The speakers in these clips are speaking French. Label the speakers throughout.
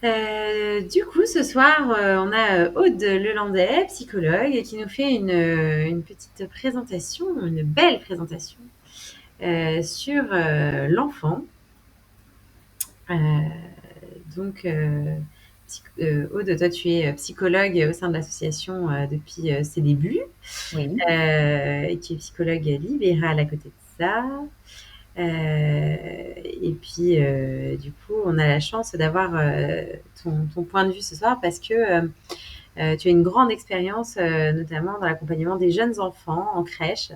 Speaker 1: Du coup, ce soir, on a Aude Lelandais, psychologue, qui nous fait une petite présentation, une belle présentation sur l'enfant. Euh, donc, Aude, toi, tu es psychologue au sein de l'association depuis ses débuts,
Speaker 2: Oui.
Speaker 1: et tu es psychologue libérale à côté de ça. Et puis, du coup, on a la chance d'avoir ton point de vue ce soir parce que tu as une grande expérience, notamment dans l'accompagnement des jeunes enfants en crèche.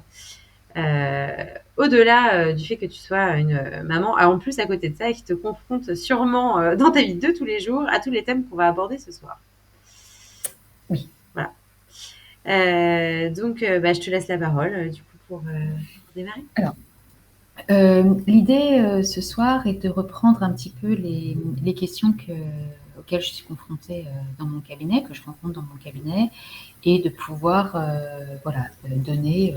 Speaker 1: Euh, Au-delà du fait que tu sois une maman, en plus à côté de ça, qui te confronte sûrement dans ta vie de tous les jours à tous les thèmes qu'on va aborder ce soir.
Speaker 2: Oui.
Speaker 1: Voilà. Donc, je te laisse la parole, du coup, pour démarrer.
Speaker 2: Alors, l'idée ce soir est de reprendre un petit peu les questions auxquelles je suis confrontée dans mon cabinet, que je rencontre dans mon cabinet, et de pouvoir donner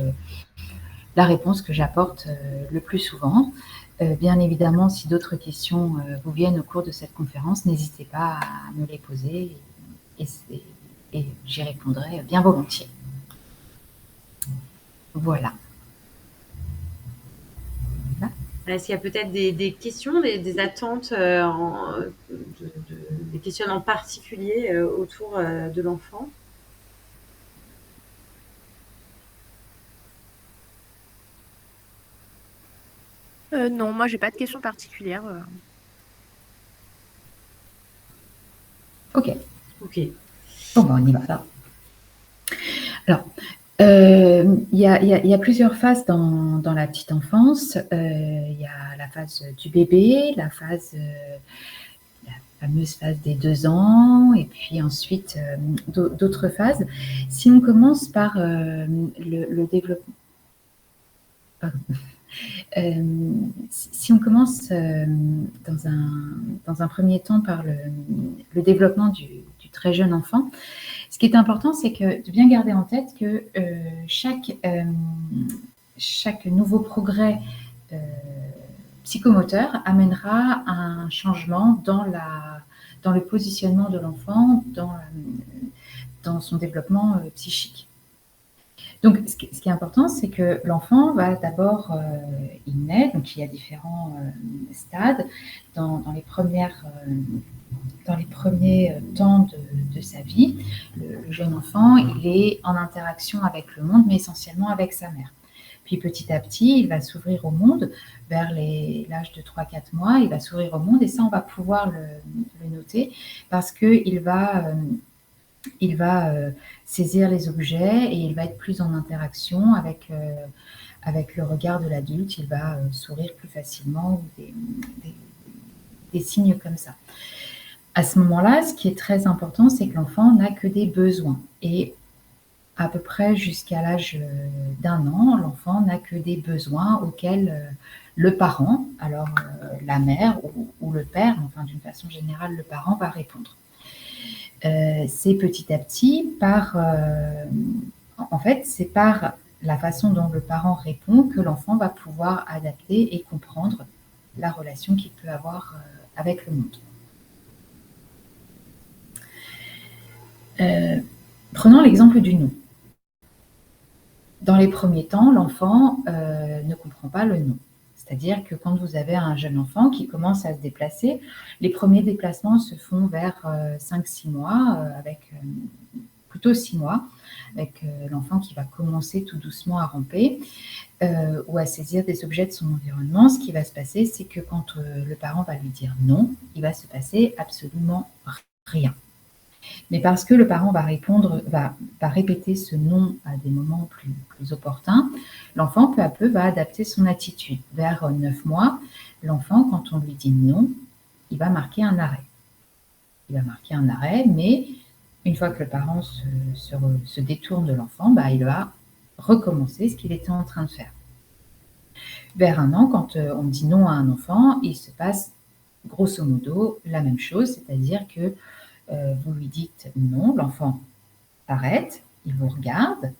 Speaker 2: la réponse que j'apporte le plus souvent. Bien évidemment, si d'autres questions vous viennent au cours de cette conférence, n'hésitez pas à me les poser et, et j'y répondrai bien volontiers. Voilà.
Speaker 1: Est-ce qu'il y a peut-être des questions, des attentes, des questionnements particuliers autour de l'enfant?
Speaker 3: Non, moi j'ai pas de questions particulières.
Speaker 2: Ok.
Speaker 1: Ok.
Speaker 2: Bon, on y va là. Alors, il y a plusieurs phases dans la petite enfance. Il y a la phase du bébé, la fameuse phase des 2 ans, et puis ensuite d'autres phases. Si on commence par le développement, pardon. Si on commence dans un premier temps par le développement du très jeune enfant, ce qui est important, c'est de bien garder en tête que chaque nouveau progrès euh, psychomoteur amènera un changement dans le positionnement de l'enfant, dans son développement psychique. Donc, ce qui est important, c'est que l'enfant va d'abord, il naît, donc il y a différents stades dans les dans les premiers temps de sa vie. Le jeune enfant, il est en interaction avec le monde, mais essentiellement avec sa mère. Puis petit à petit, il va s'ouvrir au monde vers l'âge de 3-4 mois, il va s'ouvrir au monde et ça, on va pouvoir le noter parce il va saisir les objets et il va être plus en interaction avec le regard de l'adulte, il va sourire plus facilement ou des signes comme ça. À ce moment-là, ce qui est très important, c'est que l'enfant n'a que des besoins. Et à peu près jusqu'à l'âge d'1 an, l'enfant n'a que des besoins auxquels le parent, alors la mère ou le père, enfin d'une façon générale, le parent va répondre. C'est petit à petit en fait, c'est par la façon dont le parent répond que l'enfant va pouvoir adapter et comprendre la relation qu'il peut avoir avec le monde. Prenons l'exemple du nom. Dans les premiers temps, l'enfant ne comprend pas le nom. C'est-à-dire que quand vous avez un jeune enfant qui commence à se déplacer, les premiers déplacements se font vers 5-6 mois, avec plutôt 6 mois, avec l'enfant qui va commencer tout doucement à ramper ou à saisir des objets de son environnement. Ce qui va se passer, c'est que quand le parent va lui dire non, il va se passer absolument rien. Mais parce que le parent va répéter ce non à des moments plus opportuns, l'enfant, peu à peu, va adapter son attitude. Vers 9 mois, l'enfant, quand on lui dit non, il va marquer un arrêt. Il va marquer un arrêt, mais une fois que le parent se détourne de l'enfant, il va recommencer ce qu'il était en train de faire. Vers 1 an, quand on dit non à un enfant, il se passe grosso modo la même chose, c'est-à-dire que vous lui dites non, l'enfant s'arrête, il vous regarde.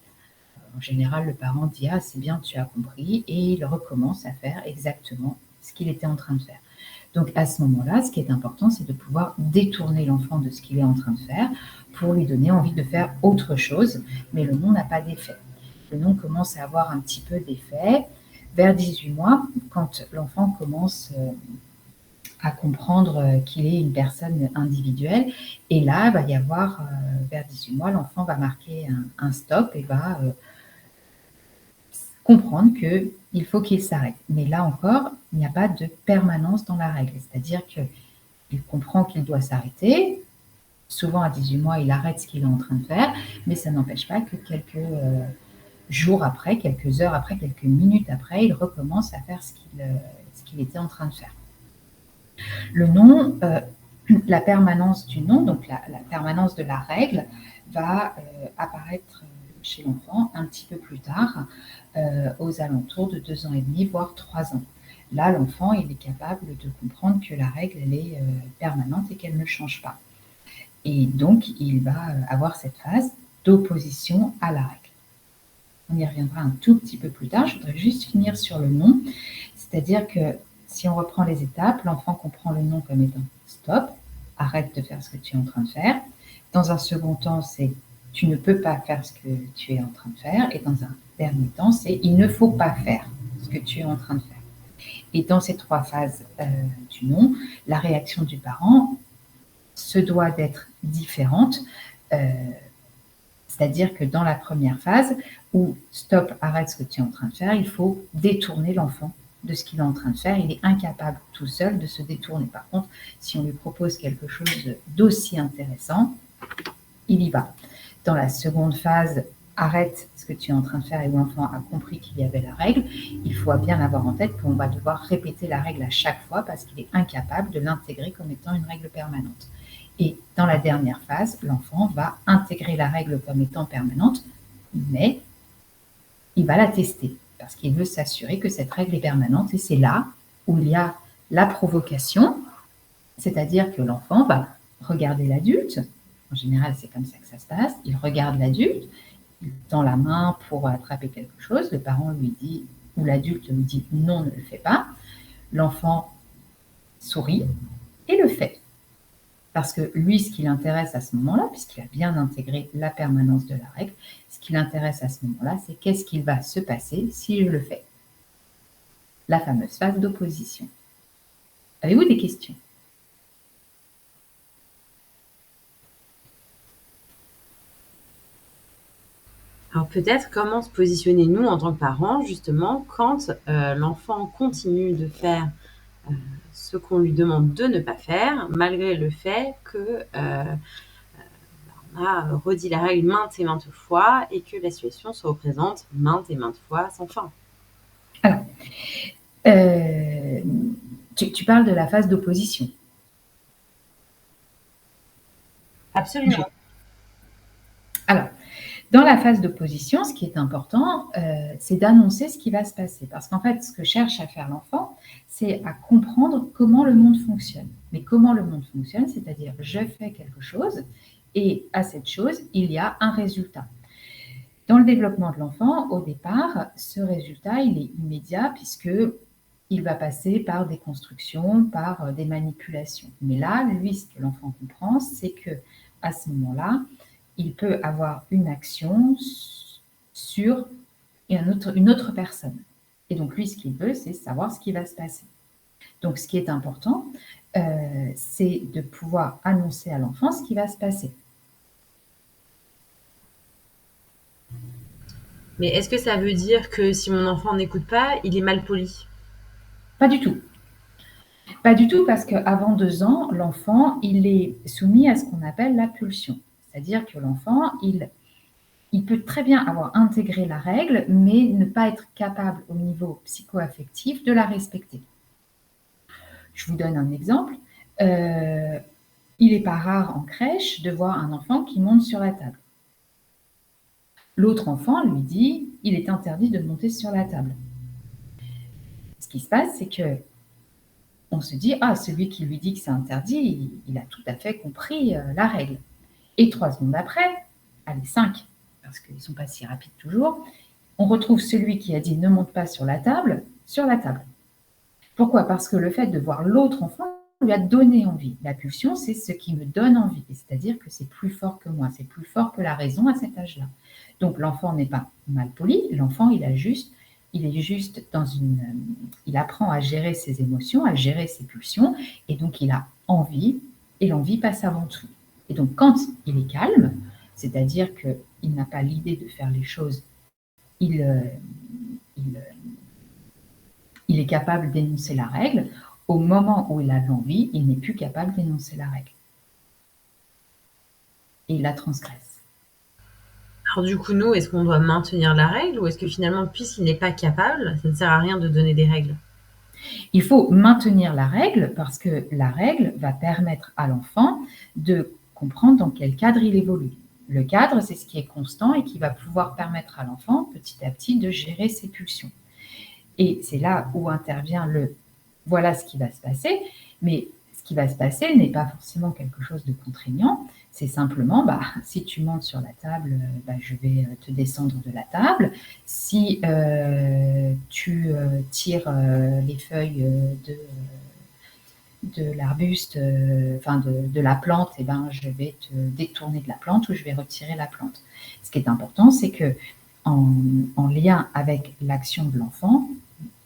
Speaker 2: En général, le parent dit ah c'est bien, tu as compris, et il recommence à faire exactement ce qu'il était en train de faire. Donc à ce moment-là, ce qui est important, c'est de pouvoir détourner l'enfant de ce qu'il est en train de faire pour lui donner envie de faire autre chose, mais le non n'a pas d'effet. Le non commence à avoir un petit peu d'effet vers 18 mois, quand l'enfant commence à comprendre qu'il est une personne individuelle. Et là, il va y avoir, vers 18 mois, l'enfant va marquer un stop et va comprendre qu'il faut qu'il s'arrête. Mais là encore, il n'y a pas de permanence dans la règle. C'est-à-dire qu'il comprend qu'il doit s'arrêter. Souvent, à 18 mois, il arrête ce qu'il est en train de faire, mais ça n'empêche pas que quelques jours après, quelques heures après, quelques minutes après, il recommence à faire ce qu'il était en train de faire. Le non, la permanence du non, donc la permanence de la règle, va apparaître chez l'enfant un petit peu plus tard, aux alentours de 2 ans et demi, voire 3 ans. Là, l'enfant, il est capable de comprendre que la règle, elle est permanente et qu'elle ne change pas. Et donc, il va avoir cette phase d'opposition à la règle. On y reviendra un tout petit peu plus tard. Je voudrais juste finir sur le non. C'est-à-dire que si on reprend les étapes, l'enfant comprend le non comme étant stop, arrête de faire ce que tu es en train de faire. Dans un second temps, c'est tu ne peux pas faire ce que tu es en train de faire. Et dans un dernier temps, c'est il ne faut pas faire ce que tu es en train de faire. Et dans ces 3 phases du non, la réaction du parent se doit d'être différente. C'est-à-dire que dans la première phase, où stop, arrête ce que tu es en train de faire, il faut détourner l'enfant de ce qu'il est en train de faire. Il est incapable tout seul de se détourner. Par contre, si on lui propose quelque chose d'aussi intéressant, il y va. Dans la seconde phase, arrête ce que tu es en train de faire et où l'enfant a compris qu'il y avait la règle, il faut bien avoir en tête qu'on va devoir répéter la règle à chaque fois parce qu'il est incapable de l'intégrer comme étant une règle permanente. Et dans la dernière phase, l'enfant va intégrer la règle comme étant permanente, mais il va la tester parce qu'il veut s'assurer que cette règle est permanente. Et c'est là où il y a la provocation, c'est-à-dire que l'enfant va regarder l'adulte. En général, c'est comme ça que ça se passe. Il regarde l'adulte, il tend la main pour attraper quelque chose. Le parent lui dit, ou l'adulte lui dit non, ne le fais pas. L'enfant sourit et le fait. Parce que lui, ce qui l'intéresse à ce moment-là, puisqu'il a bien intégré la permanence de la règle, ce qui l'intéresse à ce moment-là, c'est qu'est-ce qu'il va se passer si je le fais. La fameuse phase d'opposition. Avez-vous des questions ?
Speaker 1: Alors peut-être comment se positionner nous en tant que parents justement quand l'enfant continue de faire ce qu'on lui demande de ne pas faire malgré le fait que on a redit la règle maintes et maintes fois et que la situation se représente maintes et maintes fois sans fin.
Speaker 2: Alors, tu parles de la phase d'opposition.
Speaker 1: Absolument.
Speaker 2: Alors, dans la phase d'opposition, ce qui est important, c'est d'annoncer ce qui va se passer. Parce qu'en fait, ce que cherche à faire l'enfant, c'est à comprendre comment le monde fonctionne. Mais comment le monde fonctionne, c'est-à-dire je fais quelque chose et à cette chose, il y a un résultat. Dans le développement de l'enfant, au départ, ce résultat, il est immédiat puisqu'il va passer par des constructions, par des manipulations. Mais là, lui, ce que l'enfant comprend, c'est qu'à ce moment-là, il peut avoir une action sur une autre personne. Et donc, lui, ce qu'il veut, c'est savoir ce qui va se passer. Donc, ce qui est important, c'est de pouvoir annoncer à l'enfant ce qui va se passer.
Speaker 1: Mais est-ce que ça veut dire que si mon enfant n'écoute pas, il est mal poli ?
Speaker 2: Pas du tout. Pas du tout, parce qu'avant 2 ans, l'enfant, il est soumis à ce qu'on appelle la pulsion. C'est-à-dire que l'enfant, il peut très bien avoir intégré la règle, mais ne pas être capable au niveau psycho-affectif de la respecter. Je vous donne un exemple. Il n'est pas rare en crèche de voir un enfant qui monte sur la table. L'autre enfant lui dit « il est interdit de monter sur la table ». Ce qui se passe, c'est que on se dit « ah, celui qui lui dit que c'est interdit, il a tout à fait compris la règle ». Et 3 secondes après, allez 5, parce qu'ils ne sont pas si rapides toujours, on retrouve celui qui a dit « ne monte pas sur la table », sur la table. Pourquoi? Parce que le fait de voir l'autre enfant lui a donné envie. La pulsion, c'est ce qui me donne envie. C'est-à-dire que c'est plus fort que moi, c'est plus fort que la raison à cet âge-là. Donc l'enfant n'est pas mal poli, l'enfant il est juste il apprend à gérer ses émotions, à gérer ses pulsions, et donc il a envie, et l'envie passe avant tout. Et donc quand il est calme, c'est-à-dire qu'il n'a pas l'idée de faire les choses, il est capable d'énoncer la règle. Au moment où il a l'envie, il n'est plus capable d'énoncer la règle. Et il la transgresse.
Speaker 1: Alors du coup, nous, est-ce qu'on doit maintenir la règle ou est-ce que finalement, puisqu'il n'est pas capable, ça ne sert à rien de donner des règles?
Speaker 2: Il faut maintenir la règle parce que la règle va permettre à l'enfant de comprendre dans quel cadre il évolue. Le cadre, c'est ce qui est constant et qui va pouvoir permettre à l'enfant, petit à petit, de gérer ses pulsions. Et c'est là où intervient voilà ce qui va se passer, mais ce qui va se passer n'est pas forcément quelque chose de contraignant, c'est simplement, si tu montes sur la table, je vais te descendre de la table. Si tu tires les feuilles de l'arbuste, de la plante, je vais te détourner de la plante ou je vais retirer la plante. Ce qui est important, c'est que en lien avec l'action de l'enfant,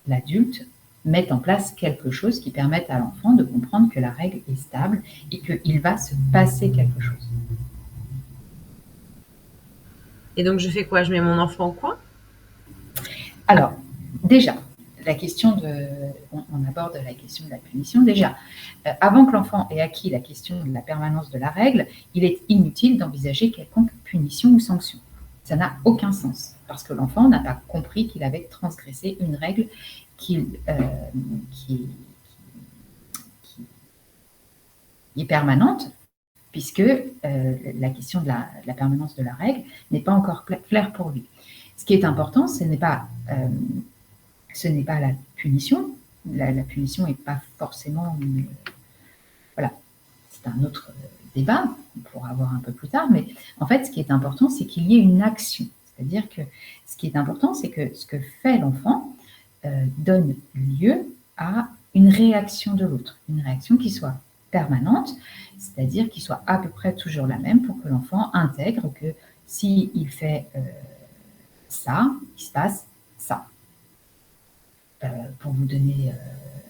Speaker 2: l'adulte mette en place quelque chose qui permette à l'enfant de comprendre que la règle est stable et qu'il va se passer quelque chose.
Speaker 1: Et donc, je fais quoi? Je mets mon enfant au coin?
Speaker 2: Alors, déjà, on aborde la question de la punition. Déjà, avant que l'enfant ait acquis la question de la permanence de la règle, il est inutile d'envisager quelconque punition ou sanction. Ça n'a aucun sens, parce que l'enfant n'a pas compris qu'il avait transgressé une règle qui est permanente, puisque la question de la permanence de la règle n'est pas encore claire pour lui. Ce qui est important, ce n'est pas la punition. La punition n'est pas forcément voilà, c'est un autre débat qu'on pourra avoir un peu plus tard, mais en fait, ce qui est important, c'est qu'il y ait une action. C'est-à-dire que ce qui est important, c'est que ce que fait l'enfant donne lieu à une réaction de l'autre, une réaction qui soit permanente, c'est-à-dire qui soit à peu près toujours la même pour que l'enfant intègre que s'il fait ça, il se passe ça. Pour vous donner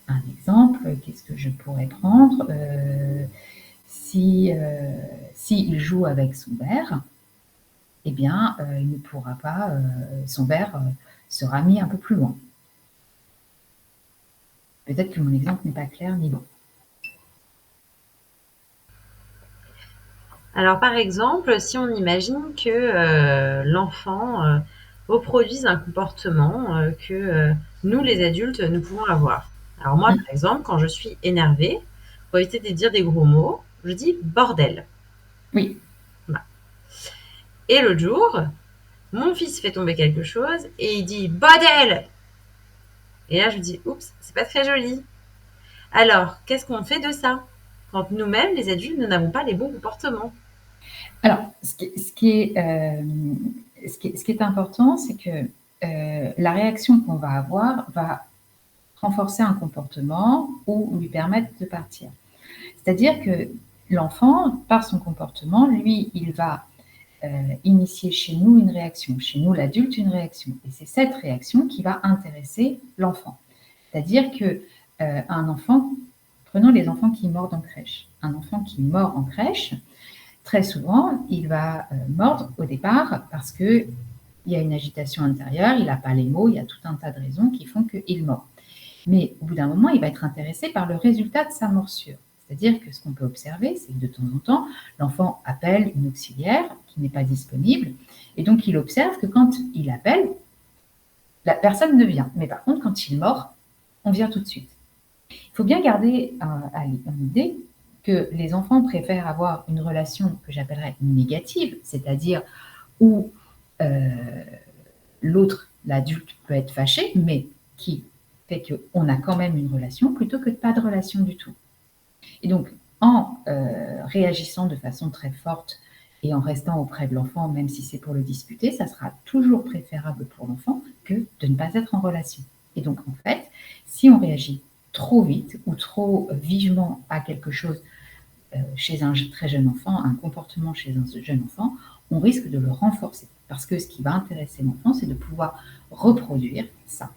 Speaker 2: un exemple, qu'est-ce que je pourrais prendre? S'il joue avec son verre, eh bien, il ne pourra pas, son verre sera mis un peu plus loin. Peut-être que mon exemple n'est pas clair ni bon.
Speaker 1: Alors, par exemple, si on imagine que l'enfant reproduise un comportement que nous, les adultes, nous pouvons avoir. Alors moi, par exemple, quand je suis énervée, pour éviter de dire des gros mots, je dis bordel.
Speaker 2: Oui.
Speaker 1: Voilà. Et l'autre jour, mon fils fait tomber quelque chose et il dit bordel. Et là, je me dis, oups, c'est pas très joli. Alors, qu'est-ce qu'on fait de ça quand nous-mêmes, les adultes, nous n'avons pas les bons comportements?
Speaker 2: Alors, ce qui est important, c'est que la réaction qu'on va avoir va renforcer un comportement ou lui permettre de partir. C'est-à-dire que l'enfant, par son comportement, lui, il va initier chez nous une réaction, chez nous l'adulte une réaction. Et c'est cette réaction qui va intéresser l'enfant. C'est-à-dire qu'un enfant, prenons les enfants qui mordent en crèche. Un enfant qui mord en crèche, très souvent, il va mordre au départ parce qu'il y a une agitation intérieure, il n'a pas les mots, il y a tout un tas de raisons qui font qu'il mord. Mais au bout d'un moment, il va être intéressé par le résultat de sa morsure. C'est-à-dire que ce qu'on peut observer, c'est que de temps en temps, l'enfant appelle une auxiliaire qui n'est pas disponible, et donc il observe que quand il appelle, la personne ne vient. Mais par contre, quand il mord, on vient tout de suite. Il faut bien garder à l'idée que les enfants préfèrent avoir une relation que j'appellerais négative, c'est-à-dire où l'autre, l'adulte, peut être fâché, mais qui fait qu'on a quand même une relation plutôt que pas de relation du tout. Et donc, en réagissant de façon très forte et en restant auprès de l'enfant, même si c'est pour le disputer, ça sera toujours préférable pour l'enfant que de ne pas être en relation. Et donc, en fait, si on réagit trop vite ou trop vivement à quelque chose chez un très jeune enfant, un comportement chez un jeune enfant, on risque de le renforcer. Parce que ce qui va intéresser l'enfant, c'est de pouvoir reproduire ça.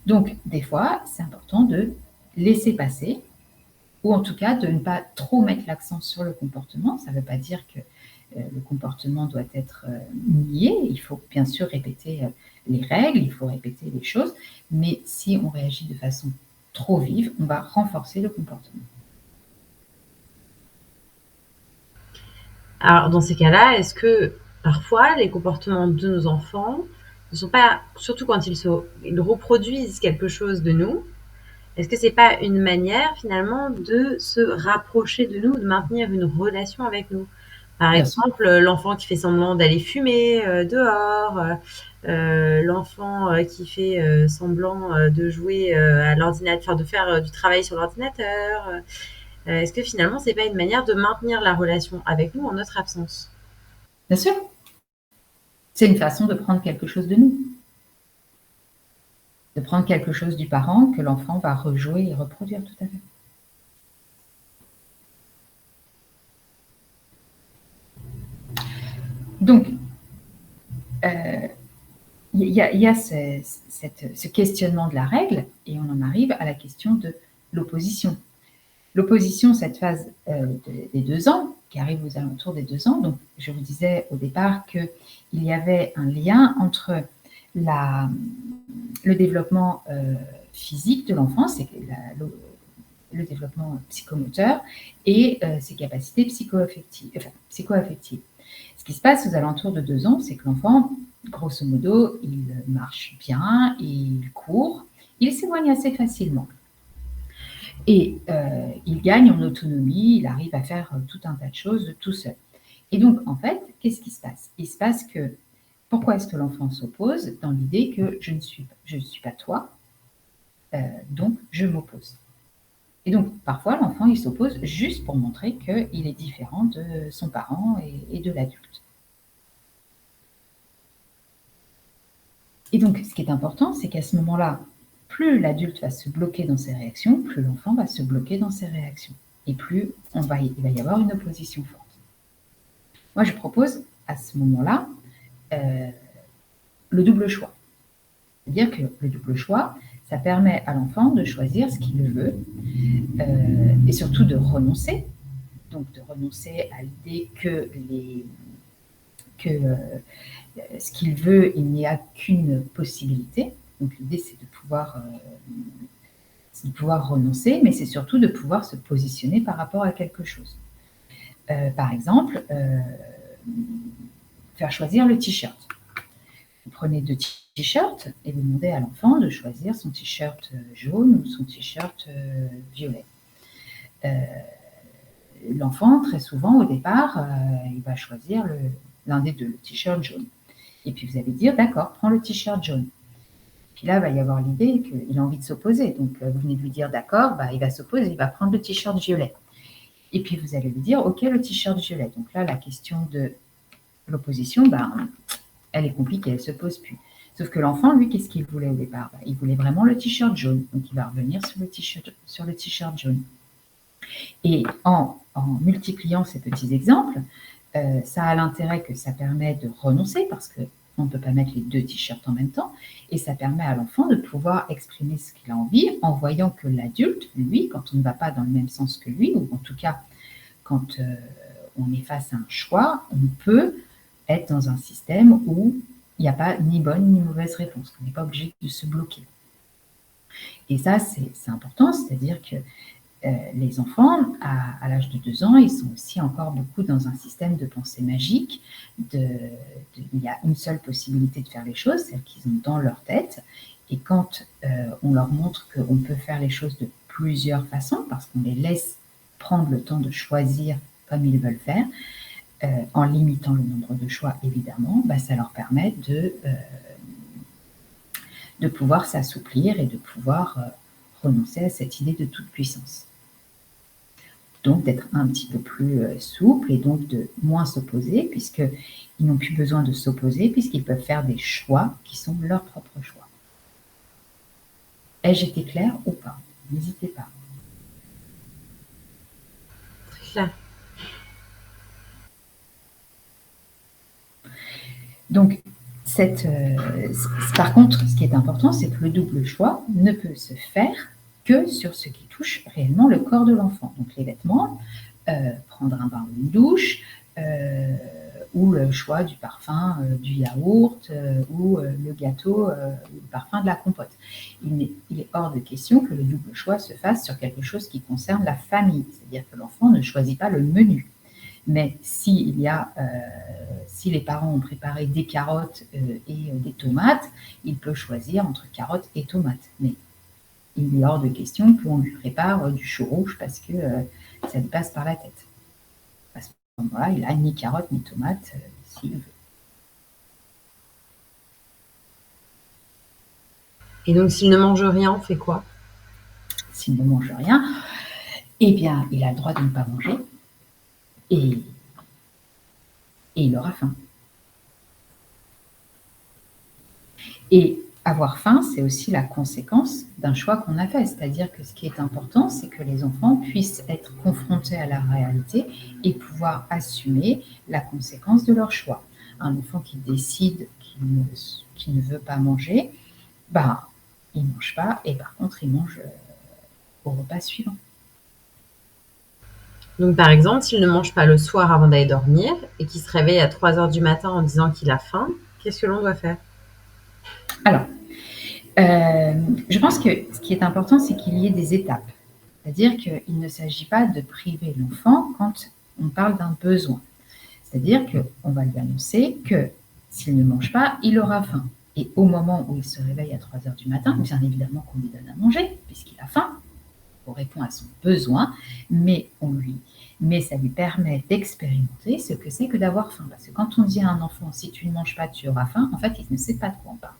Speaker 2: Donc, des fois, c'est important de laisser passer, ou en tout cas de ne pas trop mettre l'accent sur le comportement. Ça ne veut pas dire que le comportement doit être nié. Il faut bien sûr répéter les règles, il faut répéter les choses, mais si on réagit de façon trop vive, on va renforcer le comportement.
Speaker 1: Alors, dans ces cas-là, est-ce que parfois les comportements de nos enfants ne sont pas, surtout quand ils reproduisent quelque chose de nous, est-ce que c'est pas une manière finalement de se rapprocher de nous, de maintenir une relation avec nous? Par
Speaker 2: Bien sûr.
Speaker 1: exemple, l'enfant qui fait semblant d'aller fumer dehors, l'enfant qui fait semblant de jouer à l'ordinateur, enfin de faire du travail sur l'ordinateur. Est-ce que finalement, c'est pas une manière de maintenir la relation avec nous en notre absence?
Speaker 2: Bien sûr. C'est une façon de prendre quelque chose de nous. De prendre quelque chose du parent que l'enfant va rejouer et reproduire, tout à fait. Donc, il y a ce questionnement de la règle et on en arrive à la question de l'opposition. L'opposition, cette phase des 2 ans, qui arrive aux alentours des 2 ans, donc je vous disais au départ qu'il y avait un lien entre le développement physique de l'enfant, c'est le développement psychomoteur, et ses capacités psycho-affectives. Ce qui se passe aux alentours de 2 ans, c'est que l'enfant, grosso modo, il marche bien, il court, il s'éloigne assez facilement. Et il gagne en autonomie, il arrive à faire tout un tas de choses tout seul. Et donc, en fait, qu'est-ce qui se passe? Il se passe que, pourquoi est-ce que l'enfant s'oppose? Dans l'idée que je ne suis pas toi, donc je m'oppose. Et donc, parfois, l'enfant, il s'oppose juste pour montrer qu'il est différent de son parent et de l'adulte. Et donc, ce qui est important, c'est qu'à ce moment-là, plus l'adulte va se bloquer dans ses réactions, plus l'enfant va se bloquer dans ses réactions. Et plus il va y avoir une opposition forte. Moi, je propose à ce moment-là le double choix. C'est-à-dire que le double choix, ça permet à l'enfant de choisir ce qu'il veut et surtout de renoncer. Donc, de renoncer à l'idée que ce qu'il veut, il n'y a qu'une possibilité. Donc, l'idée, c'est de pouvoir renoncer, mais c'est surtout de pouvoir se positionner par rapport à quelque chose. Par exemple, faire choisir le t-shirt. Vous prenez 2 t-shirts et vous demandez à l'enfant de choisir son t-shirt jaune ou son t-shirt violet. L'enfant, très souvent, au départ, il va choisir l'un des deux, le t-shirt jaune. Et puis vous allez dire, d'accord, prends le t-shirt jaune. Puis là, il va y avoir l'idée qu'il a envie de s'opposer. Donc, vous venez de lui dire, d'accord, il va s'opposer, il va prendre le t-shirt violet. Et puis, vous allez lui dire, OK, le t-shirt violet. Donc là, la question de l'opposition, elle est compliquée, elle ne se pose plus. Sauf que l'enfant, lui, qu'est-ce qu'il voulait au départ? Il voulait vraiment le t-shirt jaune. Donc, il va revenir sur le t-shirt jaune. Et en multipliant ces petits exemples, ça a l'intérêt que ça permet de renoncer parce qu'on ne peut pas mettre les 2 t-shirts en même temps, et ça permet à l'enfant de pouvoir exprimer ce qu'il a envie en voyant que l'adulte, lui, quand on ne va pas dans le même sens que lui, ou en tout cas quand on est face à un choix, on peut être dans un système où il n'y a pas ni bonne ni mauvaise réponse, on n'est pas obligé de se bloquer. Et ça, c'est important, c'est-à-dire que les enfants, à l'âge de 2 ans, ils sont aussi encore beaucoup dans un système de pensée magique. Il y a une seule possibilité de faire les choses, celle qu'ils ont dans leur tête. Et quand on leur montre qu'on peut faire les choses de plusieurs façons, parce qu'on les laisse prendre le temps de choisir comme ils veulent faire, en limitant le nombre de choix, évidemment, ça leur permet de pouvoir s'assouplir et de pouvoir renoncer à cette idée de toute puissance. Donc d'être un petit peu plus souple et donc de moins s'opposer, puisqu'ils n'ont plus besoin de s'opposer, puisqu'ils peuvent faire des choix qui sont leurs propres choix. Ai-je été claire ou pas? N'hésitez pas.
Speaker 1: Très clair.
Speaker 2: Donc, par contre, ce qui est important, c'est que le double choix ne peut se faire que sur ce qui touche réellement le corps de l'enfant. Donc, les vêtements, prendre un bain ou une douche, ou le choix du parfum, du yaourt, ou le gâteau, le parfum de la compote. Il est hors de question que le double choix se fasse sur quelque chose qui concerne la famille, c'est-à-dire que l'enfant ne choisit pas le menu. Mais si les parents ont préparé des carottes et des tomates, il peut choisir entre carottes et tomates. Mais il est hors de question qu'on lui prépare du chou rouge parce que ça lui passe par la tête. À ce moment-là, il n'a ni carottes ni tomates s'il veut.
Speaker 1: Et donc, s'il ne mange rien, on fait quoi?
Speaker 2: S'il ne mange rien, eh bien, il a le droit de ne pas manger et il aura faim. Et avoir faim, c'est aussi la conséquence d'un choix qu'on a fait. C'est-à-dire que ce qui est important, c'est que les enfants puissent être confrontés à la réalité et pouvoir assumer la conséquence de leur choix. Un enfant qui décide qu'il ne veut pas manger, il ne mange pas et par contre, il mange au repas suivant.
Speaker 1: Donc, par exemple, s'il ne mange pas le soir avant d'aller dormir et qu'il se réveille à 3h du matin en disant qu'il a faim, qu'est-ce que l'on doit faire?
Speaker 2: Alors, je pense que ce qui est important, c'est qu'il y ait des étapes. C'est-à-dire qu'il ne s'agit pas de priver l'enfant quand on parle d'un besoin. C'est-à-dire qu'on va lui annoncer que s'il ne mange pas, il aura faim. Et au moment où il se réveille à 3h du matin, bien évidemment qu'on lui donne à manger, puisqu'il a faim, on répond à son besoin, mais ça lui permet d'expérimenter ce que c'est que d'avoir faim. Parce que quand on dit à un enfant, si tu ne manges pas, tu auras faim, en fait, il ne sait pas de quoi on parle.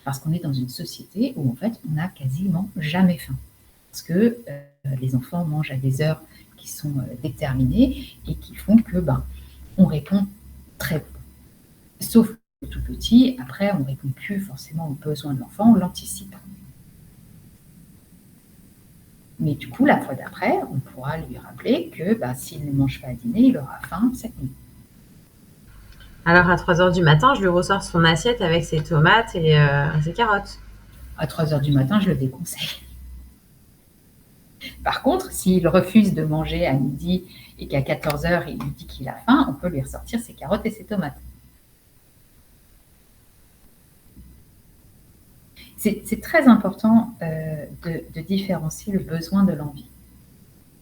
Speaker 2: Parce qu'on est dans une société où, en fait, on n'a quasiment jamais faim. Parce que les enfants mangent à des heures qui sont déterminées et qui font que, on répond très peu. Sauf le tout petit, après, on ne répond plus forcément aux besoins de l'enfant, on l'anticipe. Mais du coup, la fois d'après, on pourra lui rappeler que s'il ne mange pas à dîner, il aura faim cette nuit.
Speaker 1: Alors, à 3h du matin, je lui ressors son assiette avec ses tomates et ses carottes.
Speaker 2: À 3h du matin, je le déconseille. Par contre, s'il refuse de manger à midi et qu'à 14h, il lui dit qu'il a faim, on peut lui ressortir ses carottes et ses tomates. C'est très important de différencier le besoin de l'envie.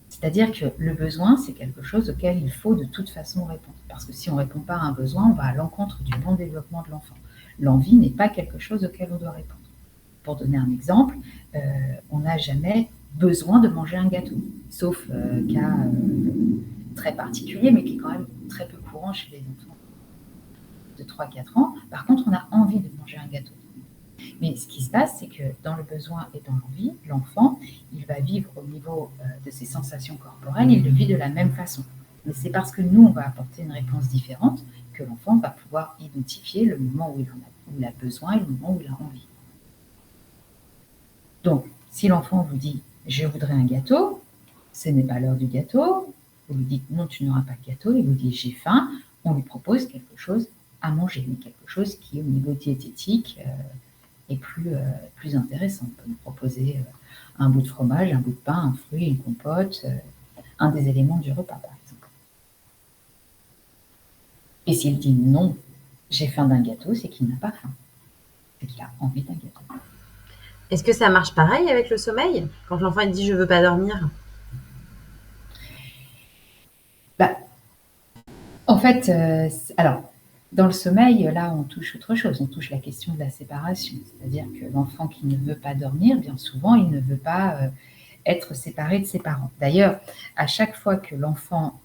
Speaker 2: C'est-à-dire que le besoin, c'est quelque chose auquel il faut de toute façon répondre. Parce que si on ne répond pas à un besoin, on va à l'encontre du bon développement de l'enfant. L'envie n'est pas quelque chose auquel on doit répondre. Pour donner un exemple, on n'a jamais besoin de manger un gâteau, sauf cas très particulier, mais qui est quand même très peu courant chez les enfants de 3-4 ans. Par contre, on a envie de manger un gâteau. Mais ce qui se passe, c'est que dans le besoin et dans l'envie, l'enfant, il va vivre au niveau de ses sensations corporelles, il le vit de la même façon. Mais c'est parce que nous, on va apporter une réponse différente que l'enfant va pouvoir identifier le moment où il a besoin et le moment où il a envie. Donc, si l'enfant vous dit « je voudrais un gâteau », ce n'est pas l'heure du gâteau, vous lui dites « non, tu n'auras pas de gâteau », il vous dit « j'ai faim », on lui propose quelque chose à manger, mais quelque chose qui, au niveau diététique, est plus intéressant. On peut nous proposer un bout de fromage, un bout de pain, un fruit, une compote, un des éléments du repas, par exemple. Et s'il dit « non, j'ai faim d'un gâteau », c'est qu'il n'a pas faim, c'est qu'il a envie d'un gâteau.
Speaker 1: Est-ce que ça marche pareil avec le sommeil? Quand l'enfant dit « je ne veux pas dormir »
Speaker 2: En fait, alors, dans le sommeil, là, on touche autre chose. On touche la question de la séparation. C'est-à-dire que l'enfant qui ne veut pas dormir, bien souvent, il ne veut pas être séparé de ses parents. D'ailleurs, à chaque fois que l'enfant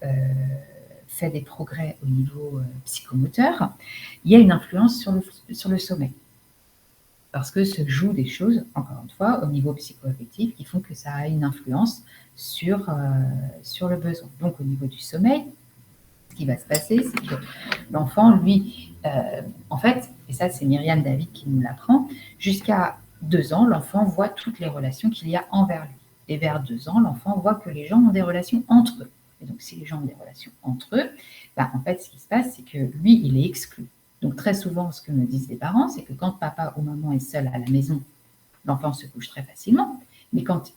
Speaker 2: fait des progrès au niveau psychomoteur, il y a une influence sur le sommeil. Parce que se jouent des choses, encore une fois, au niveau psycho-affectif, qui font que ça a une influence sur le besoin. Donc, au niveau du sommeil, ce qui va se passer, c'est que l'enfant, lui, en fait, et ça c'est Myriam David qui nous l'apprend, jusqu'à 2 ans, l'enfant voit toutes les relations qu'il y a envers lui. Et vers 2 ans, l'enfant voit que les gens ont des relations entre eux. Et donc, si les gens ont des relations entre eux, en fait, ce qui se passe, c'est que lui, il est exclu. Donc, très souvent, ce que me disent les parents, c'est que quand papa ou maman est seul à la maison, l'enfant se couche très facilement. Mais quand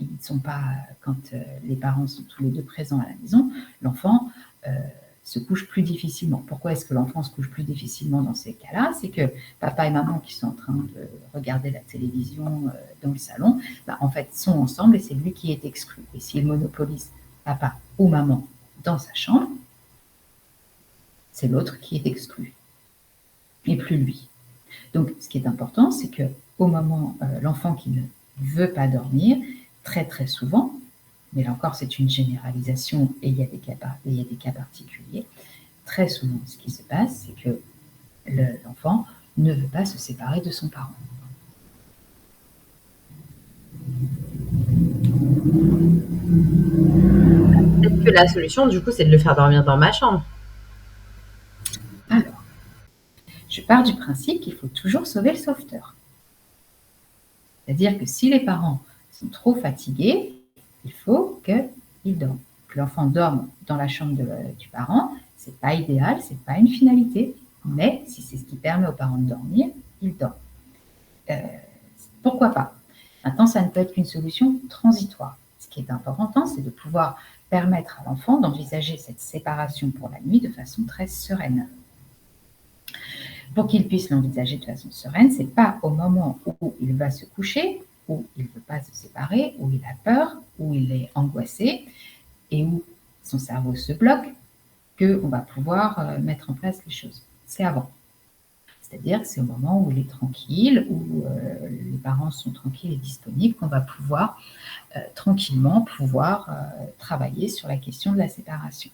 Speaker 2: les parents sont tous les deux présents à la maison, l'enfant se couche plus difficilement. Pourquoi est-ce que l'enfant se couche plus difficilement dans ces cas-là? C'est que papa et maman qui sont en train de regarder la télévision dans le salon, en fait, sont ensemble et c'est lui qui est exclu. Et s'il monopolise papa ou maman dans sa chambre, c'est l'autre qui est exclu et plus lui. Donc, ce qui est important, c'est qu'au moment, l'enfant qui ne veut pas dormir, très très souvent, mais là encore c'est une généralisation et il y a des cas particuliers, très souvent ce qui se passe, c'est que l'enfant ne veut pas se séparer de son parent.
Speaker 1: Peut-être que la solution, du coup, c'est de le faire dormir dans ma chambre.
Speaker 2: Alors, je pars du principe qu'il faut toujours sauver le sauveteur. C'est-à-dire que si les parents sont trop fatigués, il faut qu'ils dorment. Que l'enfant dorme dans la chambre du parent, ce n'est pas idéal, ce n'est pas une finalité, mais si c'est ce qui permet aux parents de dormir, ils dorment. Pourquoi pas? Maintenant, ça ne peut être qu'une solution transitoire. Ce qui est important, c'est de pouvoir permettre à l'enfant d'envisager cette séparation pour la nuit de façon très sereine. Pour qu'il puisse l'envisager de façon sereine, ce n'est pas au moment où il va se coucher, où il ne veut pas se séparer, où il a peur, où il est angoissé et où son cerveau se bloque, qu'on va pouvoir mettre en place les choses. C'est avant. C'est-à-dire que c'est au moment où il est tranquille, où les parents sont tranquilles et disponibles, qu'on va pouvoir tranquillement travailler sur la question de la séparation.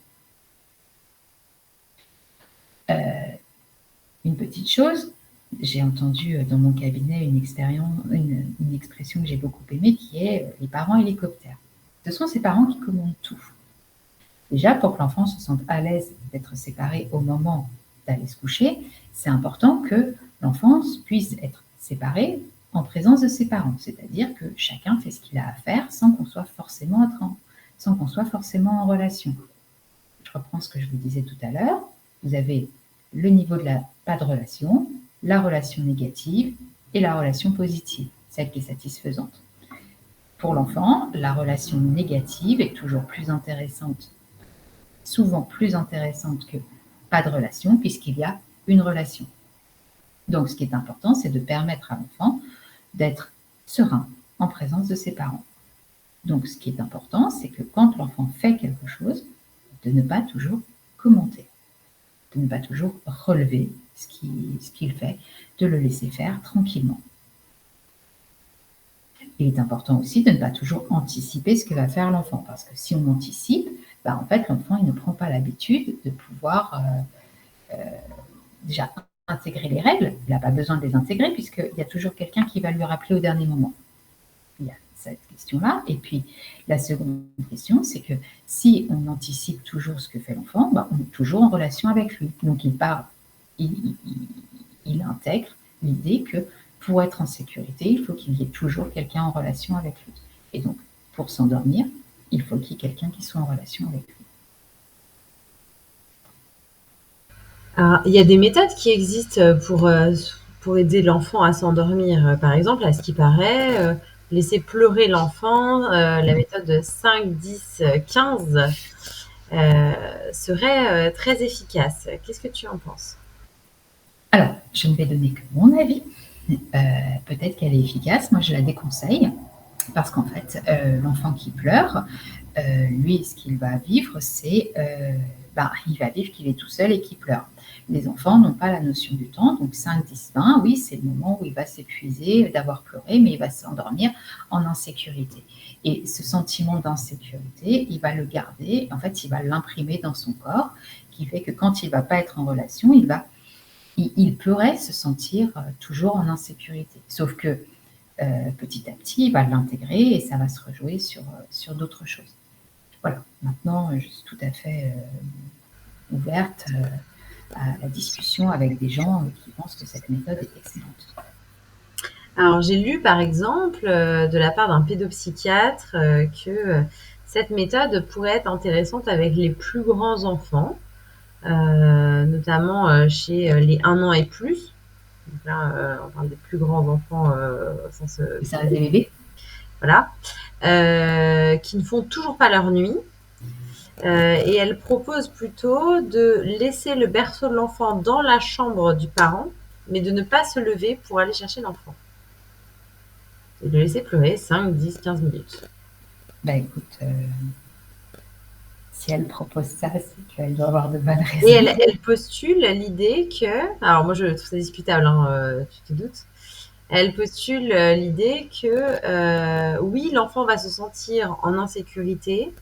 Speaker 2: Une petite chose, j'ai entendu dans mon cabinet une expression que j'ai beaucoup aimée qui est les parents hélicoptères. Ce sont ces parents qui commandent tout. Déjà, pour que l'enfant se sente à l'aise d'être séparé au moment d'aller se coucher, c'est important que l'enfant puisse être séparé en présence de ses parents. C'est-à-dire que chacun fait ce qu'il a à faire sans qu'on soit forcément en relation. Je reprends ce que je vous disais tout à l'heure. Vous avez le niveau de pas de relation, la relation négative et la relation positive, celle qui est satisfaisante. Pour l'enfant, la relation négative est toujours souvent plus intéressante que pas de relation, puisqu'il y a une relation. Donc, ce qui est important, c'est de permettre à l'enfant d'être serein en présence de ses parents. Donc, ce qui est important, c'est que quand l'enfant fait quelque chose, de ne pas toujours commenter, de ne pas toujours relever ce qu'il fait, de le laisser faire tranquillement. Il est important aussi de ne pas toujours anticiper ce que va faire l'enfant, parce que si on anticipe, en fait, l'enfant il ne prend pas l'habitude de pouvoir déjà intégrer les règles. Il n'a pas besoin de les intégrer, puisqu'il y a toujours quelqu'un qui va lui rappeler au dernier moment. Il y a cette question-là. Et puis, la seconde question, c'est que si on anticipe toujours ce que fait l'enfant, on est toujours en relation avec lui. Donc, il intègre l'idée que pour être en sécurité, il faut qu'il y ait toujours quelqu'un en relation avec lui. Et donc, pour s'endormir, il faut qu'il y ait quelqu'un qui soit en relation avec lui.
Speaker 1: Alors, il y a des méthodes qui existent pour aider l'enfant à s'endormir. Par exemple, à ce qui paraît, laisser pleurer l'enfant, la méthode 5, 10, 15 serait très efficace. Qu'est-ce que tu en penses?
Speaker 2: Alors, je ne vais donner que mon avis. Peut-être qu'elle est efficace, moi je la déconseille, parce qu'en fait, l'enfant qui pleure, lui, ce qu'il va vivre, c'est il va vivre qu'il est tout seul et qu'il pleure. Les enfants n'ont pas la notion du temps, donc 5, 10, 20, oui, c'est le moment où il va s'épuiser d'avoir pleuré, mais il va s'endormir en insécurité. Et ce sentiment d'insécurité, il va le garder, en fait, il va l'imprimer dans son corps, qui fait que quand il ne va pas être en relation, il pourrait se sentir toujours en insécurité. Sauf que petit à petit, il va l'intégrer et ça va se rejouer sur d'autres choses. Voilà, maintenant, je suis tout à fait ouverte à la discussion avec des gens qui pensent que cette méthode est excellente.
Speaker 1: Alors, j'ai lu par exemple de la part d'un pédopsychiatre que cette méthode pourrait être intéressante avec les plus grands enfants, notamment chez les 1 an et plus. Donc là, on parle des plus grands enfants au sens
Speaker 2: Ça des bébés.
Speaker 1: voilà, qui ne font toujours pas leur nuit. Et elle propose plutôt de laisser le berceau de l'enfant dans la chambre du parent, mais de ne pas se lever pour aller chercher l'enfant. Et de le laisser pleurer 5, 10, 15 minutes.
Speaker 2: Bah écoute, si elle propose ça, c'est qu'elle doit avoir de bonnes raisons.
Speaker 1: Et elle postule l'idée que, alors moi je trouve ça discutable, hein, tu te doutes, elle postule l'idée que oui, l'enfant va se sentir en insécurité,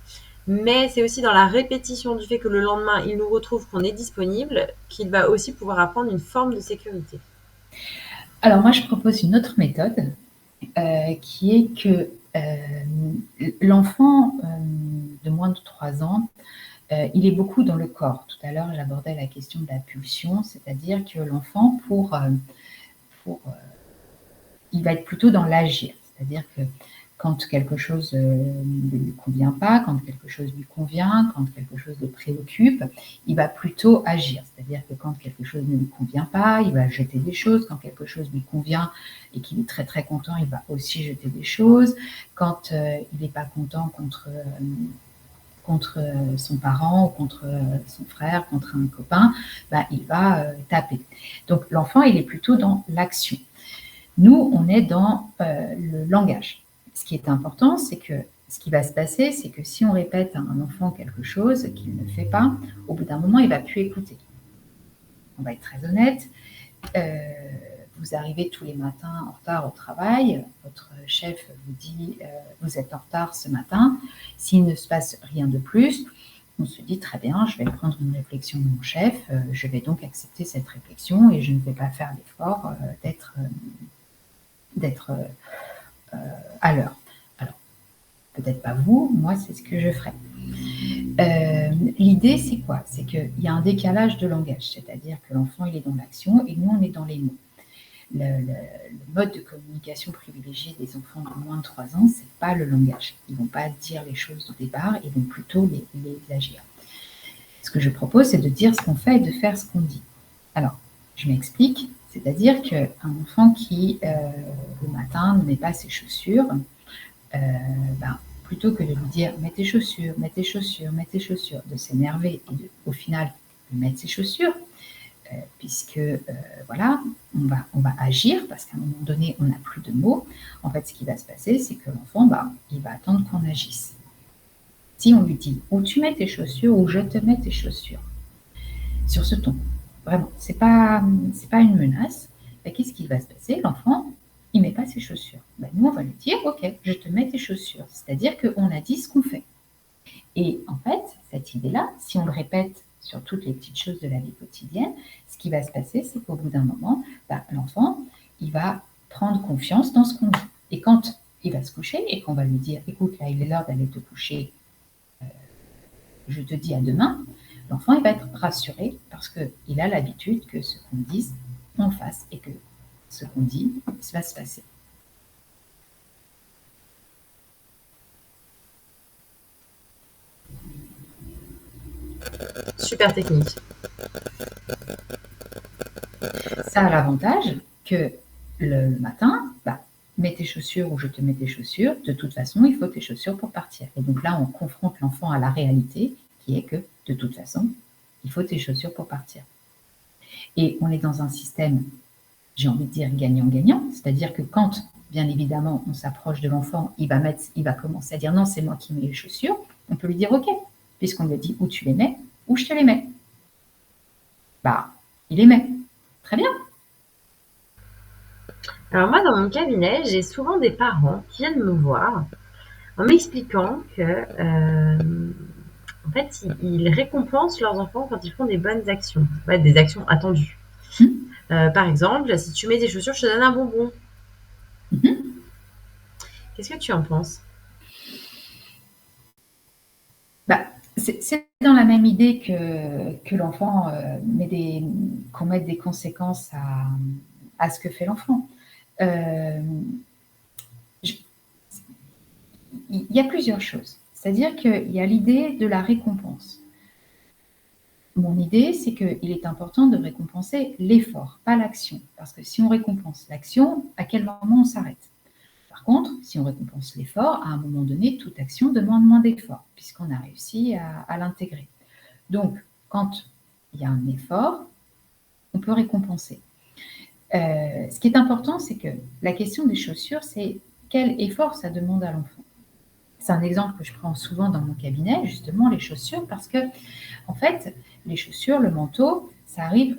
Speaker 1: mais c'est aussi dans la répétition du fait que le lendemain, il nous retrouve qu'on est disponible, qu'il va aussi pouvoir apprendre une forme de sécurité.
Speaker 2: Alors moi, je propose une autre méthode qui est que l'enfant de moins de 3 ans, il est beaucoup dans le corps. Tout à l'heure, j'abordais la question de la pulsion, c'est-à-dire que l'enfant, il va être plutôt dans l'agir. C'est-à-dire que quand quelque chose ne lui convient pas, quand quelque chose lui convient, quand quelque chose le préoccupe, il va plutôt agir. C'est-à-dire que quand quelque chose ne lui convient pas, il va jeter des choses. Quand quelque chose lui convient et qu'il est très très content, il va aussi jeter des choses. Quand il n'est pas content contre son parent ou contre son frère, contre un copain, il va taper. Donc l'enfant, il est plutôt dans l'action. Nous, on est dans le langage. Ce qui est important, c'est que ce qui va se passer, c'est que si on répète à un enfant quelque chose qu'il ne fait pas, au bout d'un moment, il ne va plus écouter. On va être très honnête. Vous arrivez tous les matins en retard au travail, votre chef vous dit vous êtes en retard ce matin. S'il ne se passe rien de plus, on se dit très bien, je vais prendre une réflexion de mon chef, je vais donc accepter cette réflexion et je ne vais pas faire l'effort d'être à l'heure. Alors, peut-être pas vous, moi, c'est ce que je ferai. L'idée, c'est quoi? C'est qu'il y a un décalage de langage, c'est-à-dire que l'enfant, il est dans l'action et nous, on est dans les mots. Le mode de communication privilégié des enfants de moins de 3 ans, c'est pas le langage. Ils vont pas dire les choses au départ, ils vont plutôt les agir. Ce que je propose, c'est de dire ce qu'on fait et de faire ce qu'on dit. Alors, je m'explique. C'est-à-dire qu'un enfant qui, le matin, ne met pas ses chaussures, plutôt que de lui dire « mets tes chaussures, mets tes chaussures, mets tes chaussures », de s'énerver et au final, lui mettre ses chaussures, puisque, voilà, on va agir, parce qu'à un moment donné, on n'a plus de mots. En fait, ce qui va se passer, c'est que l'enfant, il va attendre qu'on agisse. Si on lui dit « ou tu mets tes chaussures » ou « je te mets tes chaussures », sur ce ton, vraiment, c'est pas une menace. Qu'est-ce qui va se passer? L'enfant, il met pas ses chaussures. Nous, on va lui dire, ok, je te mets tes chaussures. C'est-à-dire qu'on a dit ce qu'on fait. Et en fait, cette idée-là, si on le répète sur toutes les petites choses de la vie quotidienne, ce qui va se passer, c'est qu'au bout d'un moment, l'enfant, il va prendre confiance dans ce qu'on dit. Et quand il va se coucher et qu'on va lui dire, écoute, là, il est l'heure d'aller te coucher, je te dis à demain, l'enfant, il va être rassuré parce qu'il a l'habitude que ce qu'on dise, on fasse et que ce qu'on dit, ça va se passer.
Speaker 1: Super technique.
Speaker 2: Ça a l'avantage que le matin, mets tes chaussures ou je te mets tes chaussures, de toute façon, il faut tes chaussures pour partir. Et donc là, on confronte l'enfant à la réalité qui est que, de toute façon, il faut tes chaussures pour partir. Et on est dans un système, j'ai envie de dire, gagnant-gagnant, c'est-à-dire que quand, bien évidemment, on s'approche de l'enfant, il va commencer à dire non, c'est moi qui mets les chaussures, on peut lui dire ok, puisqu'on lui a dit où tu les mets, où je te les mets. Il les met. Très bien.
Speaker 1: Alors moi, dans mon cabinet, j'ai souvent des parents qui viennent me voir en m'expliquant que, en fait, ils récompensent leurs enfants quand ils font des bonnes actions, des actions attendues. Par exemple, si tu mets tes chaussures, je te donne un bonbon. Qu'est-ce que tu en penses?
Speaker 2: C'est dans la même idée que l'enfant qu'on mette des conséquences à ce que fait l'enfant. euh, il y a plusieurs choses. C'est-à-dire qu'il y a l'idée de la récompense. Mon idée, c'est qu'il est important de récompenser l'effort, pas l'action. Parce que si on récompense l'action, à quel moment on s'arrête? Par contre, si on récompense l'effort, à un moment donné, toute action demande moins d'effort, puisqu'on a réussi à l'intégrer. Donc, quand il y a un effort, on peut récompenser. Ce qui est important, c'est que la question des chaussures, c'est quel effort ça demande à l'enfant. C'est un exemple que je prends souvent dans mon cabinet, justement, les chaussures, parce que, en fait, les chaussures, le manteau, ça arrive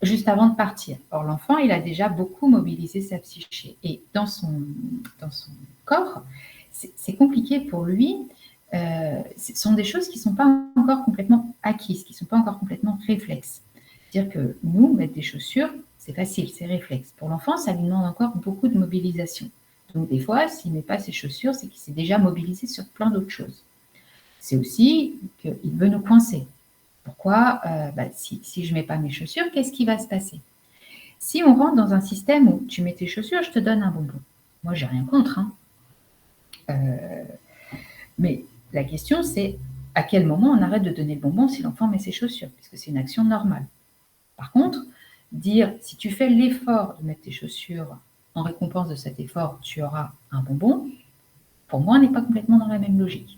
Speaker 2: juste avant de partir. Or, l'enfant, il a déjà beaucoup mobilisé sa psyché. Et dans son corps, c'est compliqué pour lui. Ce sont des choses qui ne sont pas encore complètement acquises, qui ne sont pas encore complètement réflexes. C'est-à-dire que nous, mettre des chaussures, c'est facile, c'est réflexe. Pour l'enfant, ça lui demande encore beaucoup de mobilisation. Donc, des fois, s'il ne met pas ses chaussures, c'est qu'il s'est déjà mobilisé sur plein d'autres choses. C'est aussi qu'il veut nous coincer. Pourquoi si je ne mets pas mes chaussures, qu'est-ce qui va se passer? Si on rentre dans un système où tu mets tes chaussures, je te donne un bonbon. Moi, j'ai rien contre. Mais la question, c'est à quel moment on arrête de donner le bonbon si l'enfant met ses chaussures, puisque c'est une action normale. Par contre, dire si tu fais l'effort de mettre tes chaussures, en récompense de cet effort, tu auras un bonbon, pour moi, on n'est pas complètement dans la même logique.